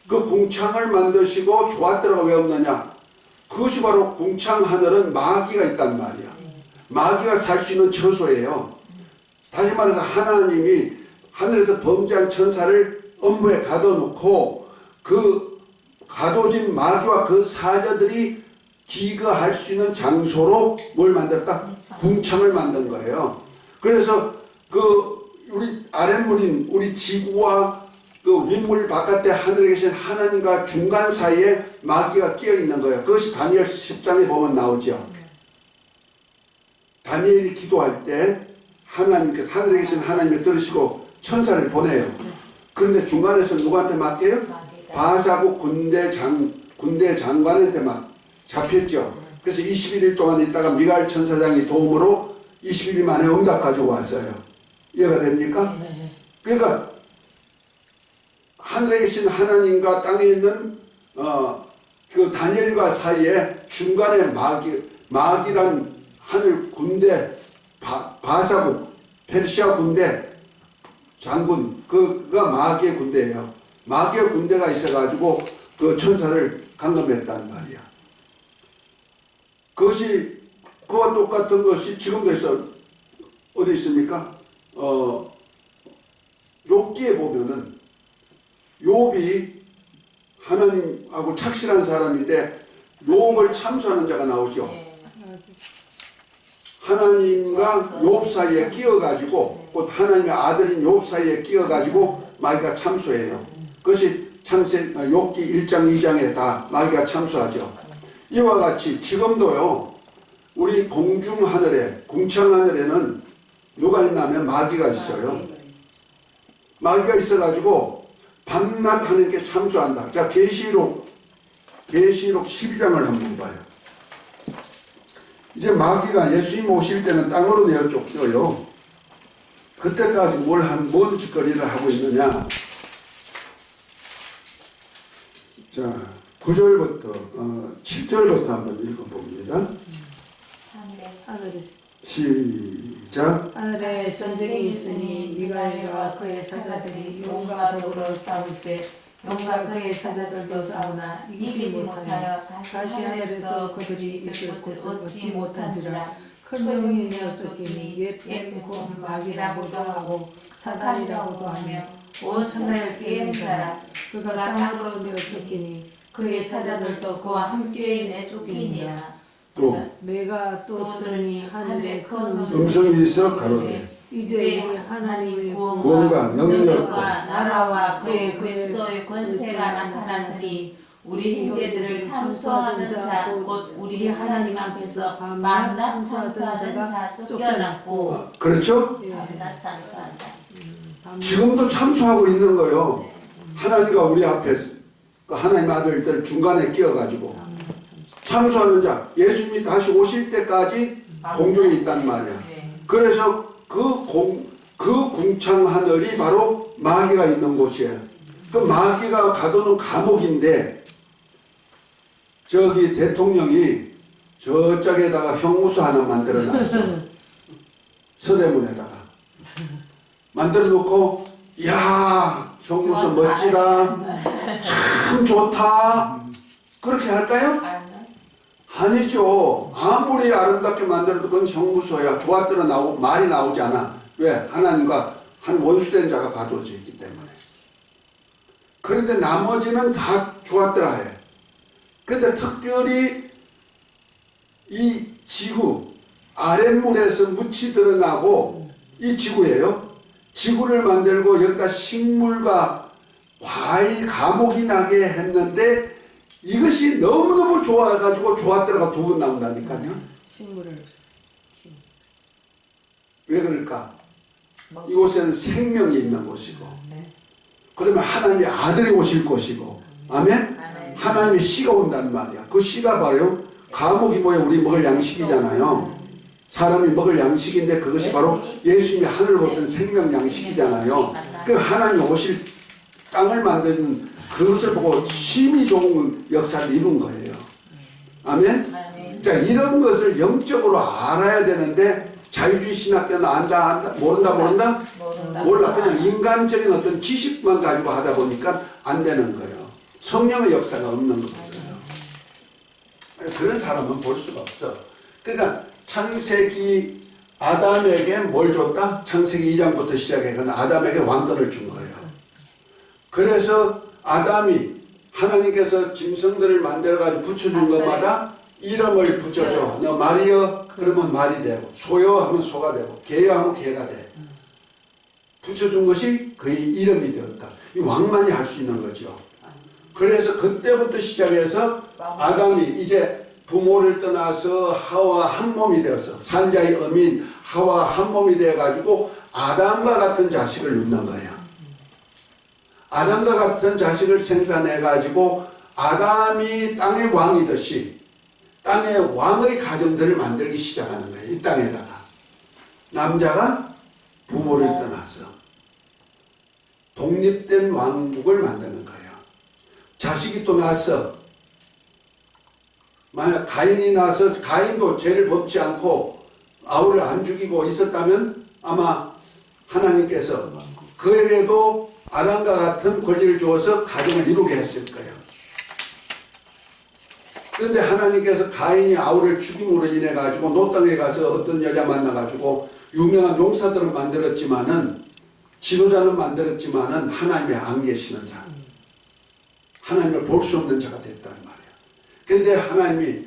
그 궁창을 만드시고 좋았더라가 왜 없느냐? 그것이 바로 궁창 하늘은 마귀가 있단 말이야. 마귀가 살 수 있는 처소예요. 다시 말해서 하나님이 하늘에서 범죄한 천사를 엄부에 가둬놓고 그 가둬진 마귀와 그 사자들이 기거할 수 있는 장소로 뭘 만들었다? 궁창을 만든 거예요. 그래서 그 우리 아랫물인 우리 지구와 그 윗물 바깥에 하늘에 계신 하나님과 중간 사이에 마귀가 끼어 있는 거예요. 그것이 다니엘 10장에 보면 나오죠. 다니엘이 기도할 때 하나님께서 하늘에 계신 하나님을 들으시고 천사를 보내요. 그런데 중간에서 누구한테 맡겨요? 바사국 군대 장관한테 잡혔죠. 그래서 21일 동안 있다가 미가엘 천사장이 도움으로 21일 만에 응답 가지고 왔어요. 이해가 됩니까? 그러니까 하늘에 계신 하나님과 땅에 있는 그 다니엘과 사이에 중간에 마귀란 하늘 군대 바사국 페르시아 군대 장군 그가 마귀의 군대예요. 마귀의 군대가 있어가지고 그 천사를 감금했단 말이야. 그것이 그와 똑같은 것이 지금도 있어. 어디 있습니까? 욥기에 보면은 욥이 하나님하고 착실한 사람인데 욥을 참수하는 자가 나오죠. 하나님과 욥 사이에 끼어가지고 곧 하나님의 아들인 욥 사이에 끼어가지고 마귀가 참수해요. 그것이 욥기 1장 2장에 다 마귀가 참수하죠. 이와 같이 지금도요, 우리 공중 하늘에 궁창 하늘에는 누가 있냐면 마귀가 있어요. 마귀가 있어가지고 밤낮 하나님께 참수한다. 자, 계시록 12장을 한번 봐요. 이제 마귀가 예수님 오실 때는 땅으로 내어 쫓겨요. 그때까지 뭔 짓거리를 하고 있느냐. 자, 9절부터 7절부터 한번 읽어봅니다. 시작. 하늘에 전쟁이 있으니 미가엘과 그의 사자들이 용과 더불어 싸울세 용과 그의 사자들도 싸우나 이기지 못하여 다시 하늘에서 그들이 있을 곳을 얻지 못한지라. 큰 병이 내어 쫓기니 옛뱀 곧 마귀라고도 하고 사단이라고도 하며 온 천하를 깨는 자라. 그가 땅으로 내어 쫓기니 그의 사자들도 그와 함께 내쫓기니라. 또 내가 또 들으니 하늘에 큰 음성이 있어 가로되 이제 우리 하나님의 구원과 능력과 나라와 그의 그리스도의 권세가 나타나니 우리 형제들을 참소하던 자 곧 우리 하나님 앞에서 만나 참소하던 자 쫓겨났고 그렇죠? 예. 밤낮 참소한다. 지금도 참소하고 있는 거예요. 하나님과 우리 앞에서 그 하나님 아들들 중간에 끼어가지고 참소하는 자, 예수님이 다시 오실 때까지 공중에 있단 말이야. 네. 그래서 그 궁창 하늘이 바로 마귀가 있는 곳이에요. 그 마귀가 가두는 감옥인데 저기 대통령이 저쪽에다가 형무소 하나 만들어 놨어. 서대문에다가 만들어 놓고 야 형무소 멋지다, 참 좋다, 그렇게 할까요? 아니죠. 아무리 아름답게 만들어도 그건 형무소야. 조합대로 나오고 말이 나오지 않아. 왜? 하나님과 한 원수된 자가 가두어져 있기 때문에. 그런데 나머지는 다 조합대로 해. 근데 특별히 이 지구 아랫물에서 묻이 드러나고 이 지구예요. 지구를 만들고 여기다 식물과 과일 감옥이 나게 했는데 이것이 너무너무 좋아가지고 조합대로가 두 번 나온다니까요. 식물을 왜 그럴까? 이곳에는 생명이 있는 곳이고 그러면 하나님의 아들이 오실 곳이고 아멘? 하나님의 씨가 온단 말이야. 그 씨가 바로 감옥이 뭐야? 우리 먹을 양식이잖아요. 사람이 먹을 양식인데 그것이 바로 예수님이 하늘로부터 생명 양식이잖아요. 그 하나님이 오실 땅을 만드는 그것을 보고 심히 좋은 역사를 이룬 거예요. 아멘? 자, 이런 것을 영적으로 알아야 되는데 자유주의 신학 때는 안다 모른다 몰라. 그냥 인간적인 어떤 지식만 가지고 하다 보니까 안 되는 거예요. 성령의 역사가 없는 거예요. 그런 사람은 볼 수가 없어. 그러니까 창세기 아담에게 뭘 줬다? 창세기 2장부터 시작해서 아담에게 왕권을 준 거예요. 그래서 아담이 하나님께서 짐승들을 만들어가지고 붙여준 것마다 이름을 붙여줘. 너 말이여 그러면 말이 되고, 소여 하면 소가 되고, 개여 하면 개가 돼. 붙여준 것이 그의 이름이 되었다. 이 왕만이 할 수 있는 거죠. 그래서 그때부터 시작해서 아담이 이제 부모를 떠나서 하와 한 몸이 되어서 산자의 어민 하와 한 몸이 되어가지고 아담과 같은 자식을 낳는 거예요. 아담과 같은 자식을 생산해가지고 아담이 땅의 왕이듯이 땅의 왕의 가정들을 만들기 시작하는 거예요. 이 땅에다가 남자가 부모를 떠나서 독립된 왕국을 만드는 거예요. 자식이 또 나서 만약 가인이 나서 가인도 죄를 범치 않고 아우를 안 죽이고 있었다면 아마 하나님께서 그에게도 아담과 같은 권리를 주어서 가정을 이루게 했을 거예요. 그런데 하나님께서 가인이 아우를 죽임으로 인해 가지고 노 땅에 가서 어떤 여자 만나 가지고 유명한 용사들은 만들었지만은 지도자는 만들었지만은 하나님의 안 계시는 자, 하나님을 볼 수 없는 자가 됐단 말이에요. 그런데 하나님이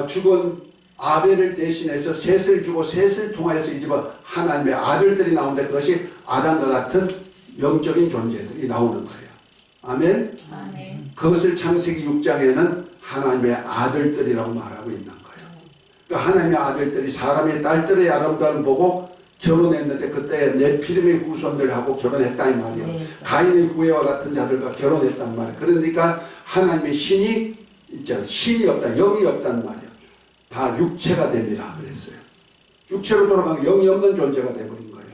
죽은 아벨을 대신해서 셋을 주고 셋을 통하여서 이 집에 하나님의 아들들이 나오는데 그것이 아담과 같은 영적인 존재들이 나오는 거예요. 아멘? 아멘. 그것을 창세기 6장에는 하나님의 아들들이라고 말하고 있는 거예요. 그러니까 하나님의 아들들이 사람의 딸들의 아름다움을 보고 결혼했는데 그때 네피림의 후손들하고 결혼했다 이 말이에요. 네. 가인의 후예와 같은 자들과 결혼했단 말이에요. 그러니까 하나님의 신이 있잖아요. 신이 없다, 영이 없단 말이에요. 다 육체가 됩니다. 그랬어요. 육체로 돌아가면 영이 없는 존재가 되어버린 거예요.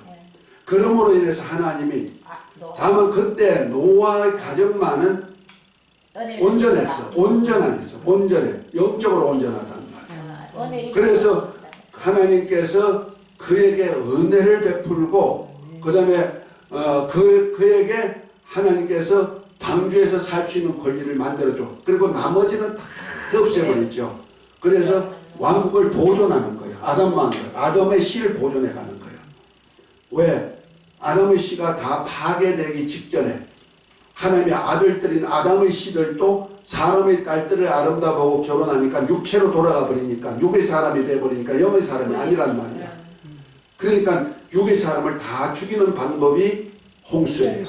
그러므로 인해서 하나님이 다만 그때 노아의 가정만은 온전했어. 온전해. 영적으로 온전하단 말이에요. 그래서 하나님께서 그에게 은혜를 베풀고 그 다음에 그에게 하나님께서 방주에서 살 수 있는 권리를 만들어줘. 그리고 나머지는 다 없애버리죠. 그래서 왕국을 보존하는 거예요. 아담의 씨를 보존해가는 거예요. 왜? 아담의 씨가 다 파괴되기 직전에 하나님의 아들들인 아담의 씨들도 사람의 딸들을 아름다워하고 결혼하니까 육체로 돌아가 버리니까 육의 사람이 돼버리니까 영의 사람이 아니란 말이야. 그러니까 육의 사람을 다 죽이는 방법이 홍수예요.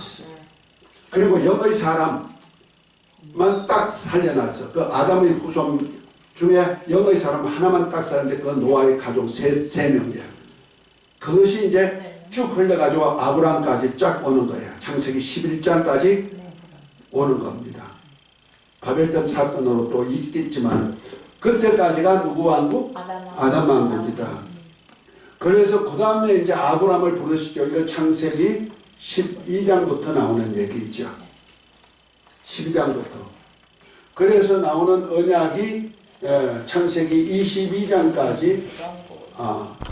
그리고 영의 사람 만 딱 살려놨어. 그 아담의 후손 중에 영의 사람 하나만 딱 사는데 그 노아의 가족 세 명이야. 그것이 이제 쭉 흘러가지고 아브라함까지 쫙 오는 거야. 창세기 11장까지 오는 겁니다. 바벨탑 사건으로 또 있겠지만 그때까지가 누구 왕국? 아담 왕국이다. 그래서 그 다음에 이제 아브라함을 부르시죠. 이거 창세기 12장부터 나오는 얘기죠. 12장부터. 그래서 나오는 언약이 창세기 22장까지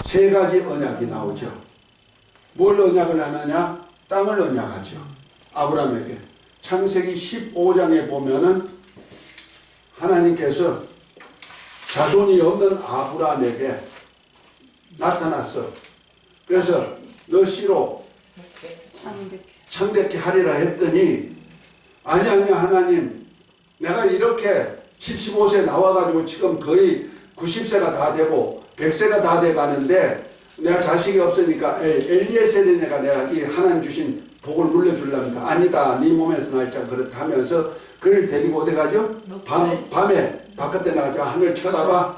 세 가지 언약이 나오죠. 뭘 언약을 하느냐? 땅을 언약하죠. 아브라함에게. 창세기 15장에 보면은 하나님께서 자손이 없는 아브라함에게 나타났어. 그래서 너 씨로 창대케 하리라 했더니 아니 하나님, 내가 이렇게 75세 나와가지고 지금 거의 90세가 다 되고 100세가 다 돼가는데 내가 자식이 없으니까 엘리에셀이네가 내가 이 하나님 주신 복을 물려주려니까 아니다. 네 몸에서 날짜 그렇다 하면서 그를 데리고 어디 가죠? 밤에 바깥에 나가죠. 하늘 쳐다봐.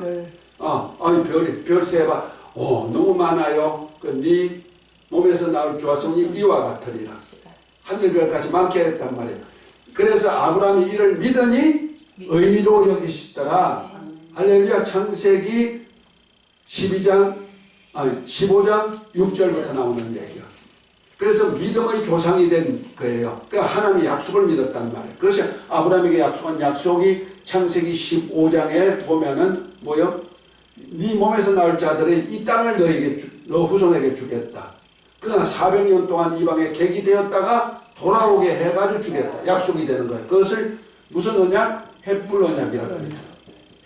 별 세봐. 너무 많아요. 네 몸에서 나올 조화성이 이와 같으리라. 하늘별까지 많게 했단 말이에요. 그래서 아브라함이 이를 믿으니 의로 여기시더라. 할렐루야. 창세기 15장 6절부터 나오는 얘기야. 그래서 믿음의 조상이 된 거예요. 그러니까 하나님이 약속을 믿었단 말이에요. 그것이 아브라함에게 약속한 약속이 창세기 15장에 보면은 뭐요? 네 몸에서 나올 자들이 이 땅을 너 후손에게 주겠다. 그러나 400년 동안 이방에 객이 되었다가 돌아오게 해가지고 주겠다. 약속이 되는 거예요. 그것을 무슨 언약? 햇불 언약이라고 하죠.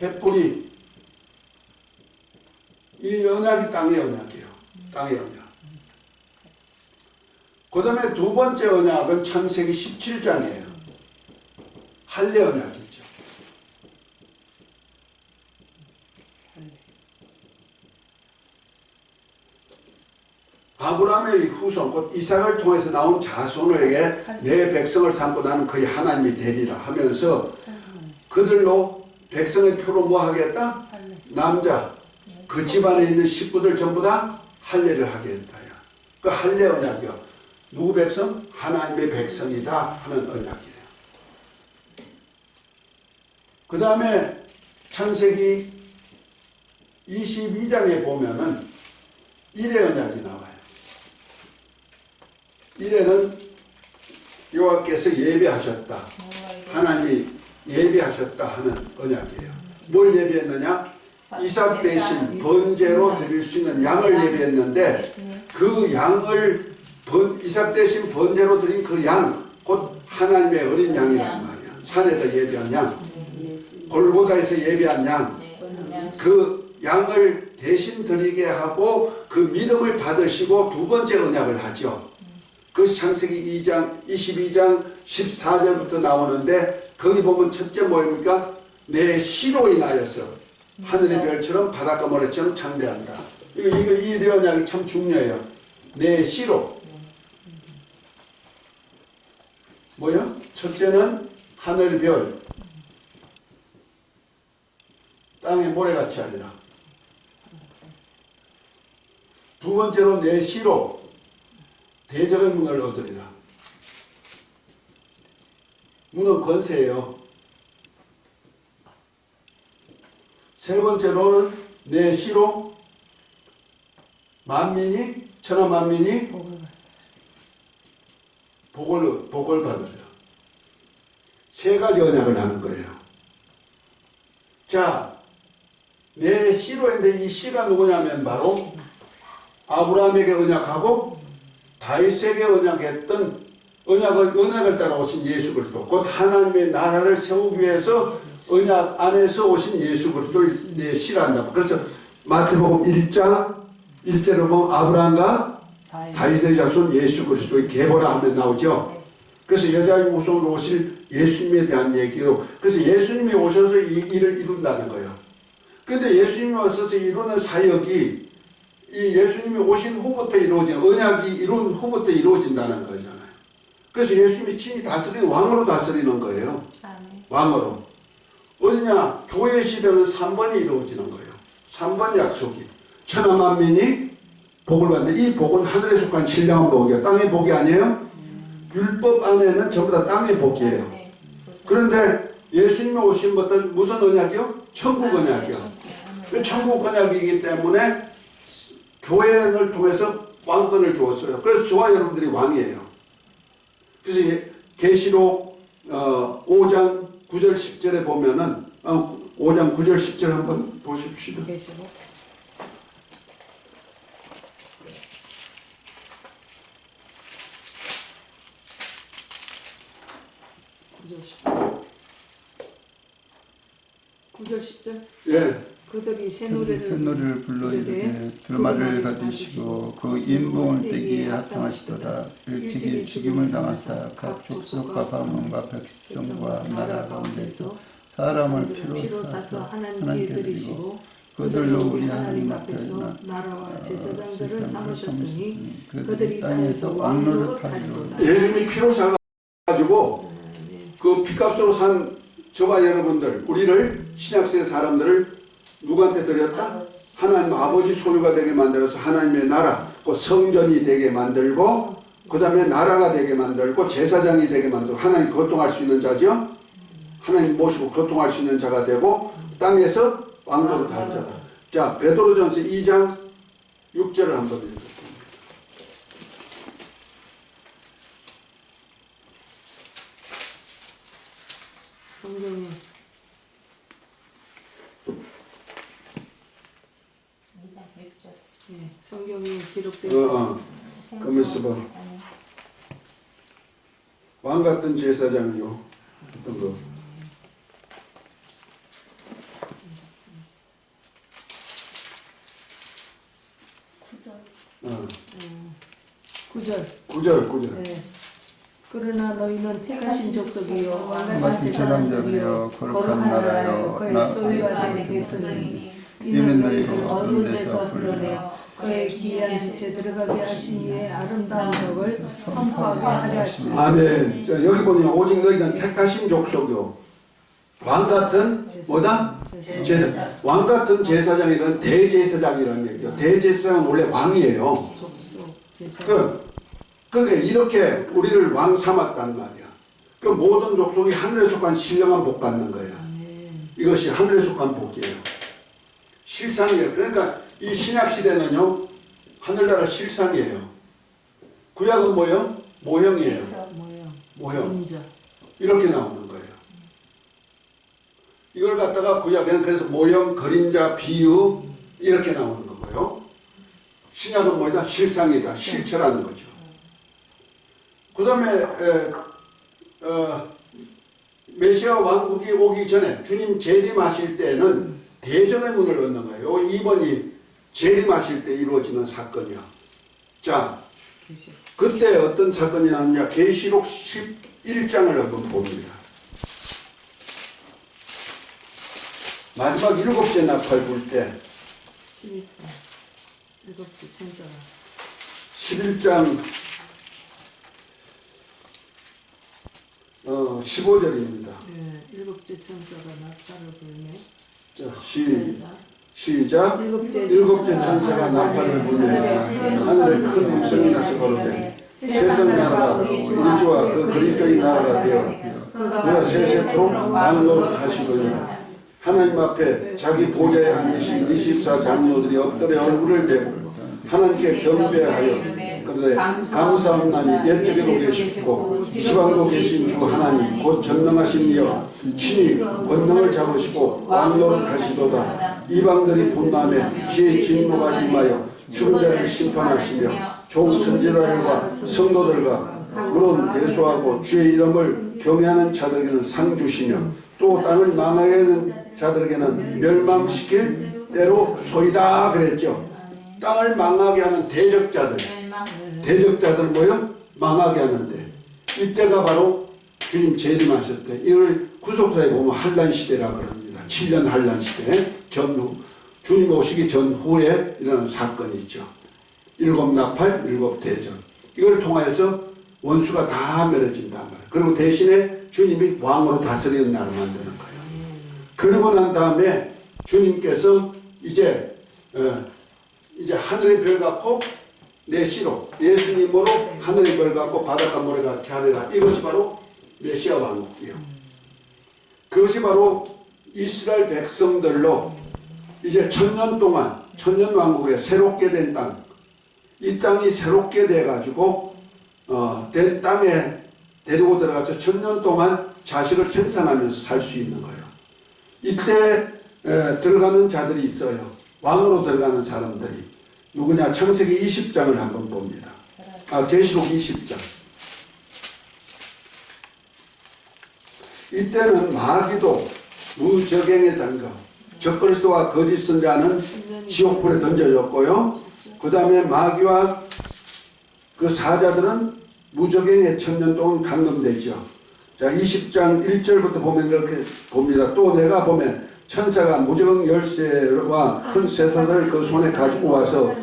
햇불이 이 언약이 땅의 언약이에요. 땅의 언약. 그 다음에 두 번째 언약은 창세기 17장이에요. 할례 언약이죠. 아브라함의 후손, 곧 이삭을 통해서 나온 자손에게 내 백성을 삼고 나는 그의 하나님이 되리라 하면서 그들로 백성의 표로 뭐 하겠다? 남자, 그 집안에 있는 식구들 전부 다 할례를 하게 했다. 그 할례 언약이요. 누구 백성? 하나님의 백성이다 하는 언약이에요. 그 다음에 창세기 22장에 보면은 일의 언약이 나와요. 일에는 여호와께서 예배하셨다. 하나님이 예배하셨다 하는 언약이에요. 뭘 예배했느냐? 이삭 대신 번제로 드릴 수 있는 양을 예배했는데 그 양을 이삭 대신 번제로 드린 그 양, 곧 하나님의 어린 양이란 말이야. 산에서 예배한 양, 골고다에서 예배한 양, 그 양을 대신 드리게 하고 그 믿음을 받으시고 두 번째 언약을 하죠. 그것이 창세기 22장 14절부터 나오는데 거기 보면 첫째 뭐입니까? 내 씨로 인하여서 하늘의 별처럼 바닷가 모래처럼 창대한다. 이 언약이 참 중요해요. 내 씨로. 뭐요? 첫째는 하늘의 별, 땅에 모래같이 하리라. 두 번째로 내 씨로 대적의 문을 얻으리라. 문은 권세예요. 세 번째로는 내 씨로 만민이, 천하 만민이 복을 받으리라. 세 가지 언약을 하는 거예요. 자, 내 씨로 했는데 이 씨가 누구냐면 바로 아브라함에게 언약하고 다윗에게 언약했던 언약을 따라 오신 예수 그리스도, 곧 하나님의 나라를 세우기 위해서 언약 안에서 오신 예수 그리스도를 내 씨란다. 그래서 마태복음 1장 1절에 보면 아브라함과 다윗의 자손 예수 그리스도의 계보라 하면 나오죠. 그래서 여자의 후손으로 오실 예수님에 대한 얘기로, 그래서 예수님이 오셔서 이 일을 이룬다는 거예요. 근데 예수님이 오셔서 이루는 사역이 이 예수님이 오신 후부터 이루어진, 언약이 이룬 후부터 이루어진다는 거잖아요. 그래서 예수님이 친히 다스리는 왕으로 다스리는 거예요. 아멘. 왕으로. 어디냐? 교회 시대는 3번이 이루어지는 거예요. 3번 약속이. 천하만민이 복을 받는데 이 복은 하늘에 속한 신령한 복이에요. 땅의 복이 아니에요. 율법 안에는 전부 다 땅의 복이에요. 네. 그런데 예수님이 오신 것은 무슨 언약이요? 천국 언약이요. 그 천국 언약이기 때문에 교회를 통해서 왕권을 주었어요. 그래서 저와 여러분들이 왕이에요. 그래서 계시록 5장 9절 10절에 보면은 5장 9절 10절 한번 보십시다. 계시고. 구절 10절. 예. 그들이 새 새 노래를 노래를 불러 이르되 두루마리를 가지시고 그 인봉을 떼기에 합당하시도다. 일찍이 죽임을 당하사 각 족속과 방언과 백성과 나라 가운데서 사람을 피로 사서 하나님께 드리시고 그들로 우리 하나님 앞에서 나라와 제사장들을 삼으셨으니 그들이 땅에서 왕노릇 하리로다. 예수님이 피로 사가지고 그 피값으로 산 저와 여러분들, 우리를 신약시대 사람들을 누구한테 드렸다? 하나님 아버지 소유가 되게 만들어서 하나님의 나라, 그 성전이 되게 만들고 그 다음에 나라가 되게 만들고 제사장이 되게 만들고 하나님 교통할 수 있는 자죠. 하나님 모시고 교통할 수 있는 자가 되고 땅에서 왕노릇 할 자다. 자, 베드로전서 2장 6절을 한번 읽어봅니다. 성경에 성경에 기록되어 가만있어 봐. 왕 같은 제사장이요. 어떤 거? 어. 9절. 9절. 네. 그러나 너희는 택하신 족속이요 왕같은 같은 제사장들이요 제사장들이여 거룩한 나라여 그의 소유가 된 백성이니 이는 너희를 어두운 데서 불러내어 그의 귀한 빛에 들어가게 하신 이의 아름다운 덕을 선포하게 하려 하시니 아멘. 자, 여기 보니 오직 너희는 택하신 족속이요. 왕 같은 뭐다? 왕 같은 제사장이란 대제사장이라는 얘기요. 대제사장은 원래 왕이에요. 족속 제사. 그러니까 이렇게 우리를 왕 삼았단 말이야. 그 모든 족속이 하늘에 속한 신령한 복 받는 거야. 이것이 하늘에 속한 복이에요. 실상이에요. 그러니까 이 신약 시대는요, 하늘나라 실상이에요. 구약은 뭐예요? 모형이에요. 모형. 인자. 이렇게 나오는 거예요. 이걸 갖다가 구약에는 그래서 모형, 그림자, 비유 이렇게 나오는 거고요. 신약은 뭐다? 실상이다. 실체라는 거죠. 그 다음에 메시아 왕국이 오기 전에 주님 재림하실 때는 대전의 문을 얻는 거예요. 2번이 재림하실 때 이루어지는 사건이야. 자, 그때 어떤 사건이 나왔냐? 계시록 11장을 한번 봅니다. 마지막 7째 나팔 불 때 11장. 7째 천사가. 11장 15절입니다. 네, 7째 천사가 나팔을 불네. 자, 시작. 일곱째 천사가 나팔을 불매 하늘에 큰 음성이 나서 가로되 세상 나라가 우리 주와 그 그리스도의 나라가 되어 그가 세세토록 왕노릇 하시더니 하나님 앞에 자기 보좌에 앉으신 24 장로들이 엎드려 얼굴을 대고 하나님께 경배하여 그런데 감사함나니 옛적에도 계시고 지방도 계신 주 하나님 곧 전능하신 이여 친히 권능을 잡으시고 왕노릇 하시도다. 이방들이 분노하며 지의 진노가 임하여 죽은 자를 심판하시며 종 선지자들과 성도들과 물론 대소하고 주의 이름을 경외하는 자들에게는 상 주시며 또 땅을 망하게 하는 자들에게는 멸망시킬 때로 소이다 그랬죠. 땅을 망하게 하는 대적자들, 대적자들은 뭐요? 망하게 하는데 이때가 바로 주님 재림하실 때 이걸 구속사에 보면 한란시대라고 합니다. 7년 한란시대 전후 주님 오시기 전후에 일어나는 사건이 있죠. 7 나팔, 7 대전. 이걸 통하여서 원수가 다 멸해진단 말이에요. 그리고 대신에 주님이 왕으로 다스리는 나라를 만드는 거예요. 그러고 난 다음에 주님께서 이제 하늘의 별 같고 내 씨로 예수님으로 하늘의 별 같고 바닷가 모래 같게 하리라. 이것이 바로 메시아 왕국이에요. 그것이 바로 이스라엘 백성들로 이제 1000년 동안 천년 왕국에 새롭게 된 땅, 이 땅이 새롭게 돼가지고 된 땅에 데리고 들어가서 1000년 동안 자식을 생산하면서 살 수 있는 거예요. 이때 들어가는 자들이 있어요. 왕으로 들어가는 사람들이 누구냐? 창세기 20장을 한번 봅니다. 계시록 20장. 이때는 마귀도 무적행의 장거, 적그리스도와 거짓 선자는 지옥불에 던져졌고요. 그 다음에 마귀와 그 사자들은 무적행에 1000년 동안 감금됐죠. 자, 20장 1절부터 보면 이렇게 봅니다. 또 내가 보면 천사가 무적 열쇠와 큰 쇠사슬을 그 손에 가지고 와서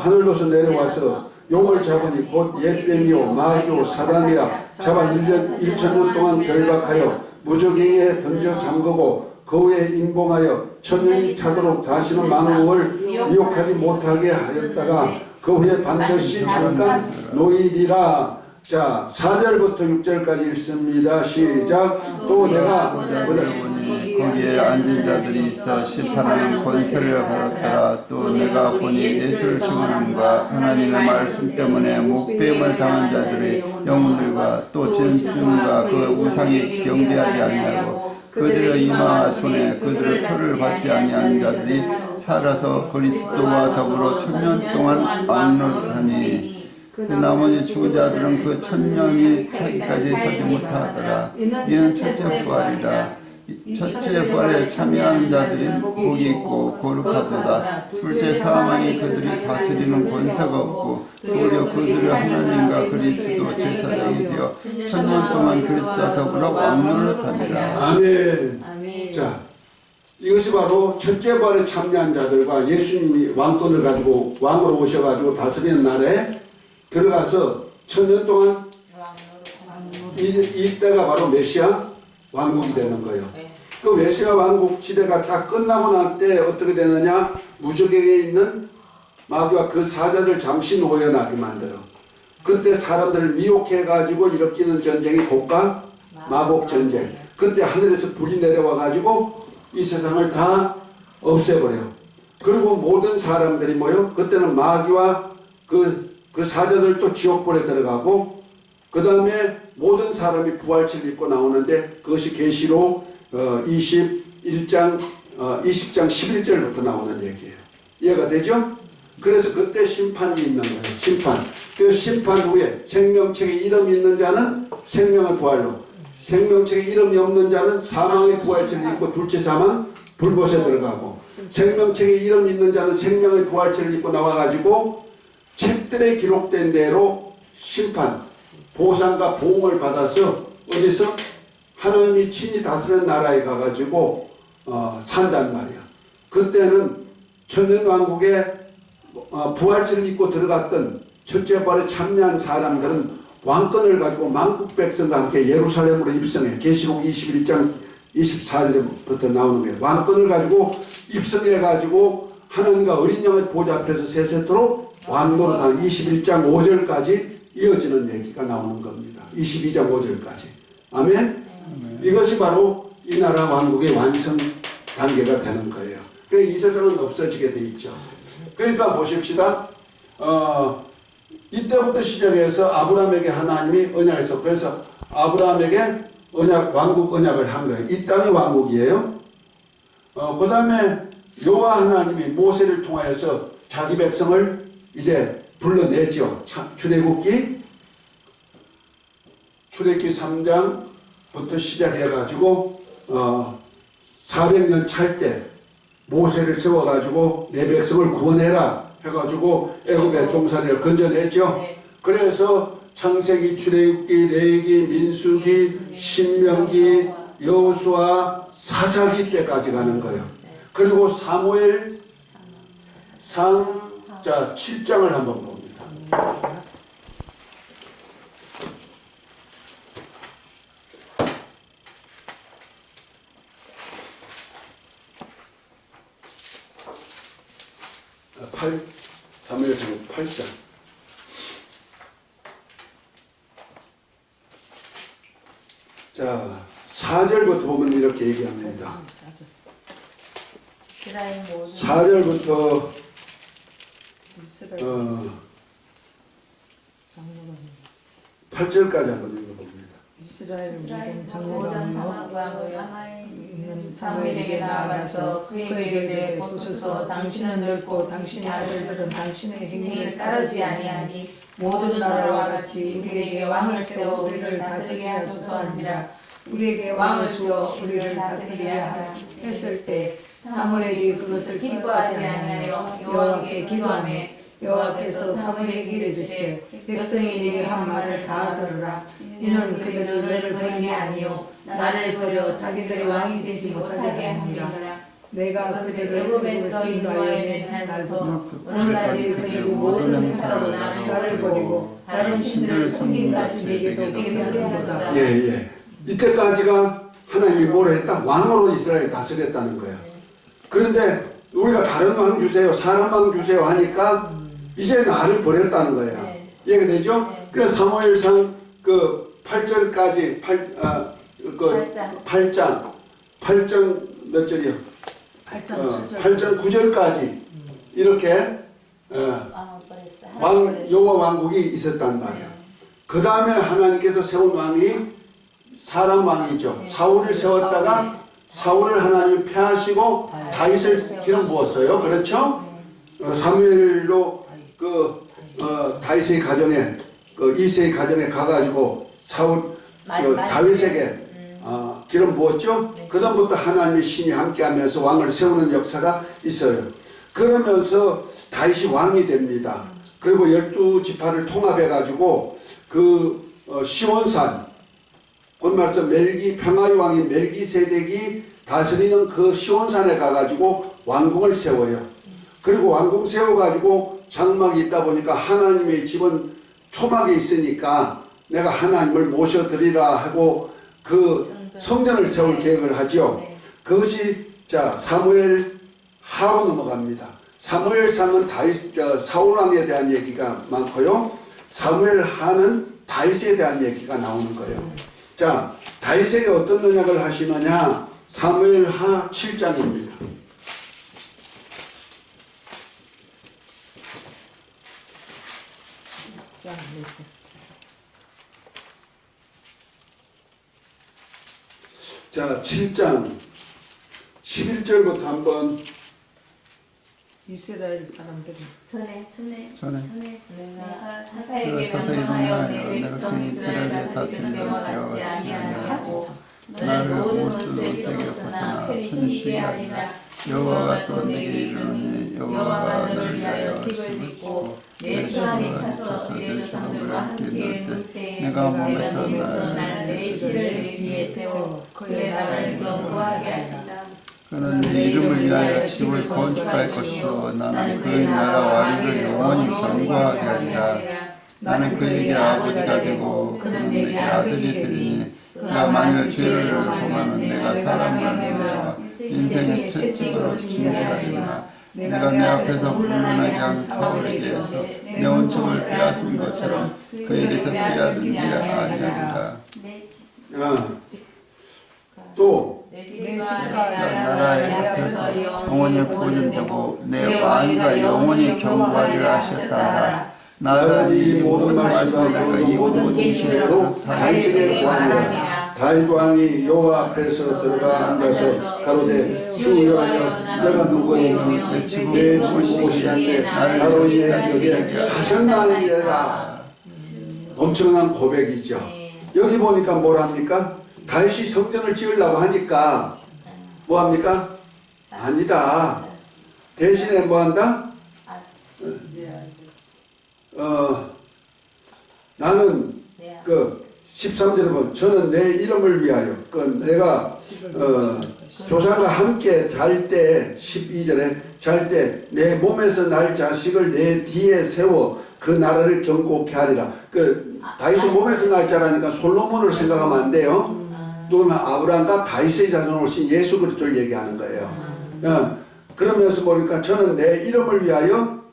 하늘로서 내려와서 용을 잡으니 곧 옛뱀이요 마귀요 사단이라 잡아 1000년 동안 결박하여 무적행에 던져 잠그고 그 후에 임봉하여 1000년이 차도록 다시는 만국을 미혹하지 못하게 하였다가 그 후에 반드시 잠깐 노이리라. 자, 4절부터 6절까지 읽습니다. 시작. 또 내가 거기에 앉은 자들이 있어 심판하는 권세를 받았더라. 또 내가 보니 예수를 증언함과 하나님의 말씀 때문에 목배임을 당한 자들의 영혼들과 또 짐승과 그 우상이 경배하지 아니하고 그들의 이마와 손에 그들의 표를 받지 아니한 자들이 살아서 그리스도와 더불어 1000년 동안 왕노릇하니 그 나머지 죽은 자들은 그 1000년이 차기까지 서지 못하더라. 이는 첫째 부활이라. 첫째 부활에 참여하는 자들은 복이 있고 거룩하도다. 둘째 사망이 그들이 다스리는 권세가 없고 오히려 그들의 하나님과 그리스도 제사장이 되어 1000년 동안 그리스도와 더불어 왕노릇하리라. 아멘. 아멘. 자, 이것이 바로 첫째 부활에 참여한 자들과 예수님이 왕권을 가지고 왕으로 오셔가지고 다스리는 날에 들어가서 1000년 동안 이때가 바로 메시아 왕국이 되는 거예요. 그 메시아 왕국 시대가 딱 끝나고 난 때 어떻게 되느냐? 무적에게 있는 마귀와 그 사자들 잠시 놓여나게 만들어. 그때 사람들을 미혹해가지고 일으키는 전쟁이 곡과 마곡 전쟁. 그때 하늘에서 불이 내려와가지고 이 세상을 다 없애버려. 그리고 모든 사람들이 뭐요? 그때는 마귀와 그 사자들도 지옥불에 들어가고 그 다음에 모든 사람이 부활체를 입고 나오는데 그것이 계시록 20장 11절부터 나오는 얘기예요. 이해가 되죠? 그래서 그때 심판이 있는 거예요. 심판. 그 심판 후에 생명책에 이름이 있는 자는 생명의 부활로, 생명책에 이름이 없는 자는 사망의 부활체를 입고 둘째 사망 불못에 들어가고, 생명책에 이름이 있는 자는 생명의 부활체를 입고 나와가지고 책들에 기록된 대로 심판, 보상과 보응을 받아서 어디서 하나님이 친히 다스리는 나라에 가가지고 산단 말이야. 그때는 천년왕국에 부활체를 입고 들어갔던 첫째 부활에 참여한 사람들은 왕권을 가지고 만국 백성과 함께 예루살렘으로 입성해. 계시록 21장 24절부터 나오는 거예요. 왕권을 가지고 입성해가지고 하나님과 어린 양의 보좌 앞에서 세세토록 왕노릇한 21장 5절까지 이어지는 얘기가 나오는 겁니다. 22장 5절까지. 아멘? 이것이 바로 이 나라 왕국의 완성 단계가 되는 거예요. 그러니까 이 세상은 없어지게 돼 있죠. 그러니까 보십시다. 이때부터 시작해서 아브라함에게 하나님이 언약을 썼고, 그래서 아브라함에게 왕국 언약을 한 거예요. 이 땅이 왕국이에요. 그 다음에 여호와 하나님이 모세를 통하여서 자기 백성을 이제 불러내죠. 출애굽기 3장부터 시작해가지고 400년 찰 때 모세를 세워가지고 내 백성을 구원해라 해가지고 애굽의 종살이를 건져냈죠. 그래서 창세기, 출애굽기, 레위기, 민수기, 신명기, 여호수아, 사사기 때까지 가는 거예요. 그리고 사무엘 상 7장을 한번 봅니다. 사무엘상 8장. 자, 4절부터 보면 이렇게 얘기합니다. 이스라엘 모든 4절부터 이스라엘 8절까지 한번 읽어봅니다. 이스라엘 이스라엘 모든 모든 장로가 장로가 모여 모여 있는 사무엘에게 나아가서 그에게 이르되 보소서 당신은 늙고 당신의 아들들은 당신의 행위를 따르지 아니하니 모든 나라와 같이 우리에게 왕을 세워 우리를 다스리게 하소서 한지라. 우리에게 왕을 주어 우리를 다스리야 하라 했을 때 사무엘이 그것을 기뻐하지 아니하여 여호와께 기도하며 여호와께서 사무엘에게 이르시되 백성이 네게 한 말을 다 들으라. 이는 그들이 너를 버린 게 아니요 나를 버려 자기들의 왕이 되지 못하게 함이라. 내가 그들을 애굽에서 인도하여 낸 날부터 오늘까지 그들이 모든 행사로 나를 버리고 다른 신들을 섬김같이 내게도 깨게 하는도다. 예. 이때까지가 하나님이 뭐라 했다? 왕으로 이스라엘을 다스렸다는 거야. 그런데 우리가 다른 왕 주세요, 사람 왕 주세요 하니까 이제 나를 버렸다는 거야. 네. 이해가 되죠? 네. 그래서 사무엘상 그 8절까지 8장 몇 절이요? 8장 9절까지 이렇게 여호와 왕국이 있었단 말이야. 그 다음에 하나님께서 세운 왕이 사람 왕이죠. 사울을 세웠다가 사울을 하나님 패하시고 다윗을 기름 부었어요. 그렇죠? 사무엘로 다윗의 가정에 이새의 가정에 가가지고 다윗에게 기름 부었죠. 그다음부터 하나님의 신이 함께하면서 왕을 세우는 역사가 있어요. 그러면서 다윗이 왕이 됩니다. 그리고 12지파를 통합해가지고 시온산, 곧 말해서 평화의 왕인 멜기세덱이 다스리는 그 시온산에 가가지고 왕궁을 세워요. 그리고 왕궁 세워가지고 장막이 있다 보니까 하나님의 집은 초막에 있으니까 내가 하나님을 모셔드리라 하고 그 성전을 세울 계획을 하죠. 그것이 사무엘 하로 넘어갑니다. 사무엘상은 사울 왕에 대한 얘기가 많고요. 사무엘 하는 다윗에 대한 얘기가 나오는 거예요. 자, 다윗에게 어떤 언약을 하시느냐? 사무엘 하 7장입니다. 자, 7장 11절부터 한번 이스라엘 사람들이 전에 내가 내가 사사에게 명령하여 내 백성 이스라엘을 다스리는 때와 같지 아니하냐고 너는 모든 원수에게서 벗어나 편히 하리라. 여호와가 또 내게 이르노니 여호와가 너를 위하여 집을 짓고 내 수완에 차서 내 조상들과 함께 놀 때에 내가 몸에서 날내 시를 내 뒤에 세워 그의 나라를 견고하게 하신다. 그는 내 이름을 위하여 집을 건축할 것이요 나는 그의 나라와 이를 영원히 견고하게 하리라. 나는 그에게 아버지가 되고 그는 내게 아들이 되리니 그가 만일 죄를 범하면 내가 사람을 내가 인생의 채찍으로 징계하리라. 내가 내 앞에서 물러나게 한 사울에게서 내 원수를 빼앗은 것처럼 그에게서 빼앗지 아니하리라. 또 내 집과 집과 나라의 앞에서 영원히 보존되고 내 왕위가 영원히 견고하리라 하셨다. 나는 이 모든 말씀과 그 이 모든 계시대로 다윗에게 구하니라. 다윗 왕이 여호와 앞에서 들어가 앉아서 가로되 주여여 내가 누구이며 내 집을 무엇이란데 나로 인해 저게 하셨나니라. 엄청난 고백이죠. 여기 보니까 뭐랍니까? 다윗이 성전을 지으려고 하니까 뭐합니까? 아니다. 대신에 뭐한다? 나는 13절에 보면 저는 내 이름을 위하여 내가 조상과 함께 잘 때 12절에 잘 때 내 몸에서 날 자식을 내 뒤에 세워 그 나라를 견고케 하리라. 다윗은 몸에서 날 자라니까 솔로몬을 생각하면 안 돼요. 또 아브라함과 다윗의 자손으로 오신 예수 그리스도를 얘기하는 거예요. 그러면서 보니까 저는 내 이름을 위하여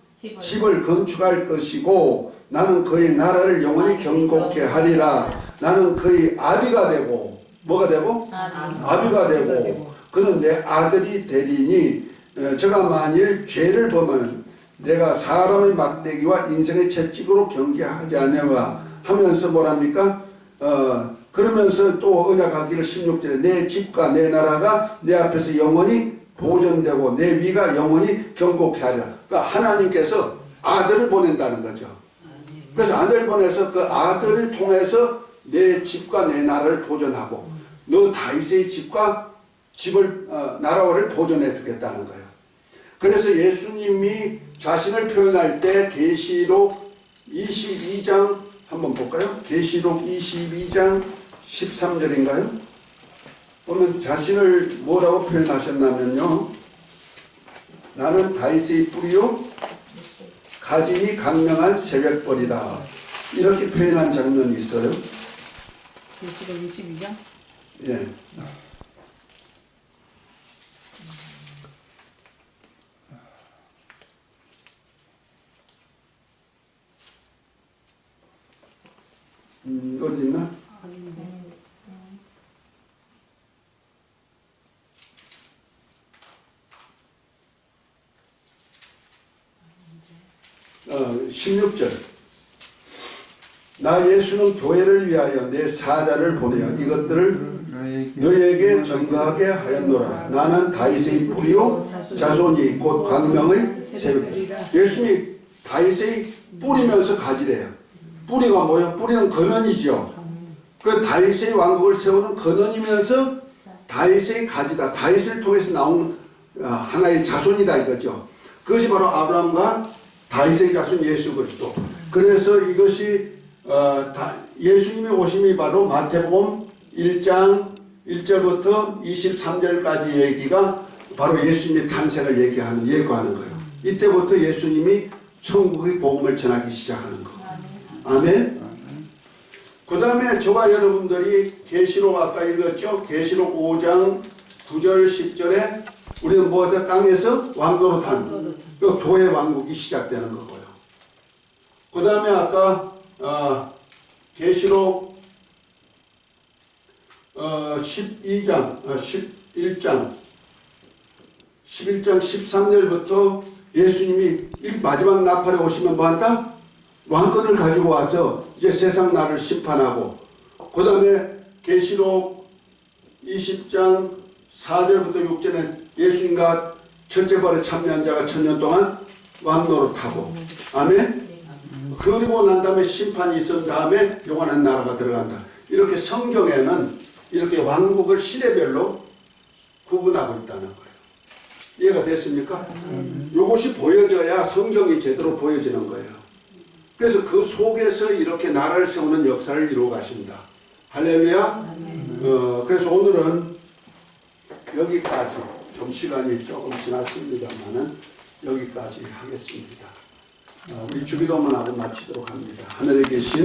집을 건축할 것이고 나는 그의 나라를 영원히 경고케 하리라. 나는 그의 아비가 되고 뭐가 되고? 아비가 되고 그는 내 아들이 되리니 저가 만일 죄를 범하면 내가 사람의 막대기와 인생의 채찍으로 경계하지 않으라 하면서 뭐랍니까? 그러면서 또 언약하기를 16절에 내 집과 내 나라가 내 앞에서 영원히 보존되고 내 위가 영원히 경고케 하리라. 그러니까 하나님께서 아들을 보낸다는 거죠. 그래서 아들을 보내서 그 아들을 통해서 내 집과 내 나라를 보존하고 너 다윗의 집을 나라를 보존해 주겠다는 거예요. 그래서 예수님이 자신을 표현할 때 계시록 22장 한번 볼까요? 계시록 22장 13절인가요? 보면 자신을 뭐라고 표현하셨냐면요. 나는 다윗의 뿌리요 가진이 강명한 새벽벌이다. 이렇게 표현한 장면이 있어요. 계시록 22장? 예. 어디 있나? 아닌데. 16절. 나 예수는 교회를 위하여 내 사자를 보내어 이것들을 너희에게 전가하게 하였노라. 나는 다윗의 뿌리요 자손이 곧 광명의 새벽. 예수님이 다윗의 뿌리면서 가지래요. 뿌리가 뭐예요? 뿌리는 근원이죠. 그 다윗의 왕국을 세우는 근원이면서 다윗의 가지다. 다윗을 통해서 나온 하나의 자손이다 이거죠. 그것이 바로 아브라함과 다윗의 자손 예수 그리스도. 그래서 이것이 예수님의 오심이 바로 마태복음 1장 1절부터 23절까지 얘기가 바로 예수님의 탄생을 예고하는 거예요. 이때부터 예수님이 천국의 복음을 전하기 시작하는 거. 아멘. 그 다음에 저와 여러분들이 계시록 아까 읽었죠? 계시록 5장 9절 10절에 우리는 뭐하다 땅에서 왕노로 탄 그 교회 왕국이 시작되는 거고요. 그 다음에 아까 계시록 11장 13절부터 예수님이 마지막 나팔에 오시면 뭐한다? 왕권을 가지고 와서 이제 세상 나를 심판하고, 그 다음에 계시록 20장 4절부터 6절에 예수님과 첫째 벌에 참여한 자가 1000년 동안 왕노릇하고, 아멘. 그리고 난 다음에 심판이 있은 다음에 영원한 나라가 들어간다. 이렇게 성경에는 이렇게 왕국을 시대별로 구분하고 있다는 거예요. 이해가 됐습니까? 이것이 보여져야 성경이 제대로 보여지는 거예요. 그래서 그 속에서 이렇게 나라를 세우는 역사를 이루어 가십니다. 할렐루야. 그래서 오늘은 여기까지, 좀 시간이 조금 지났습니다만은 여기까지 하겠습니다. 우리 주기도문하고 마치도록 합니다. 하늘에 계신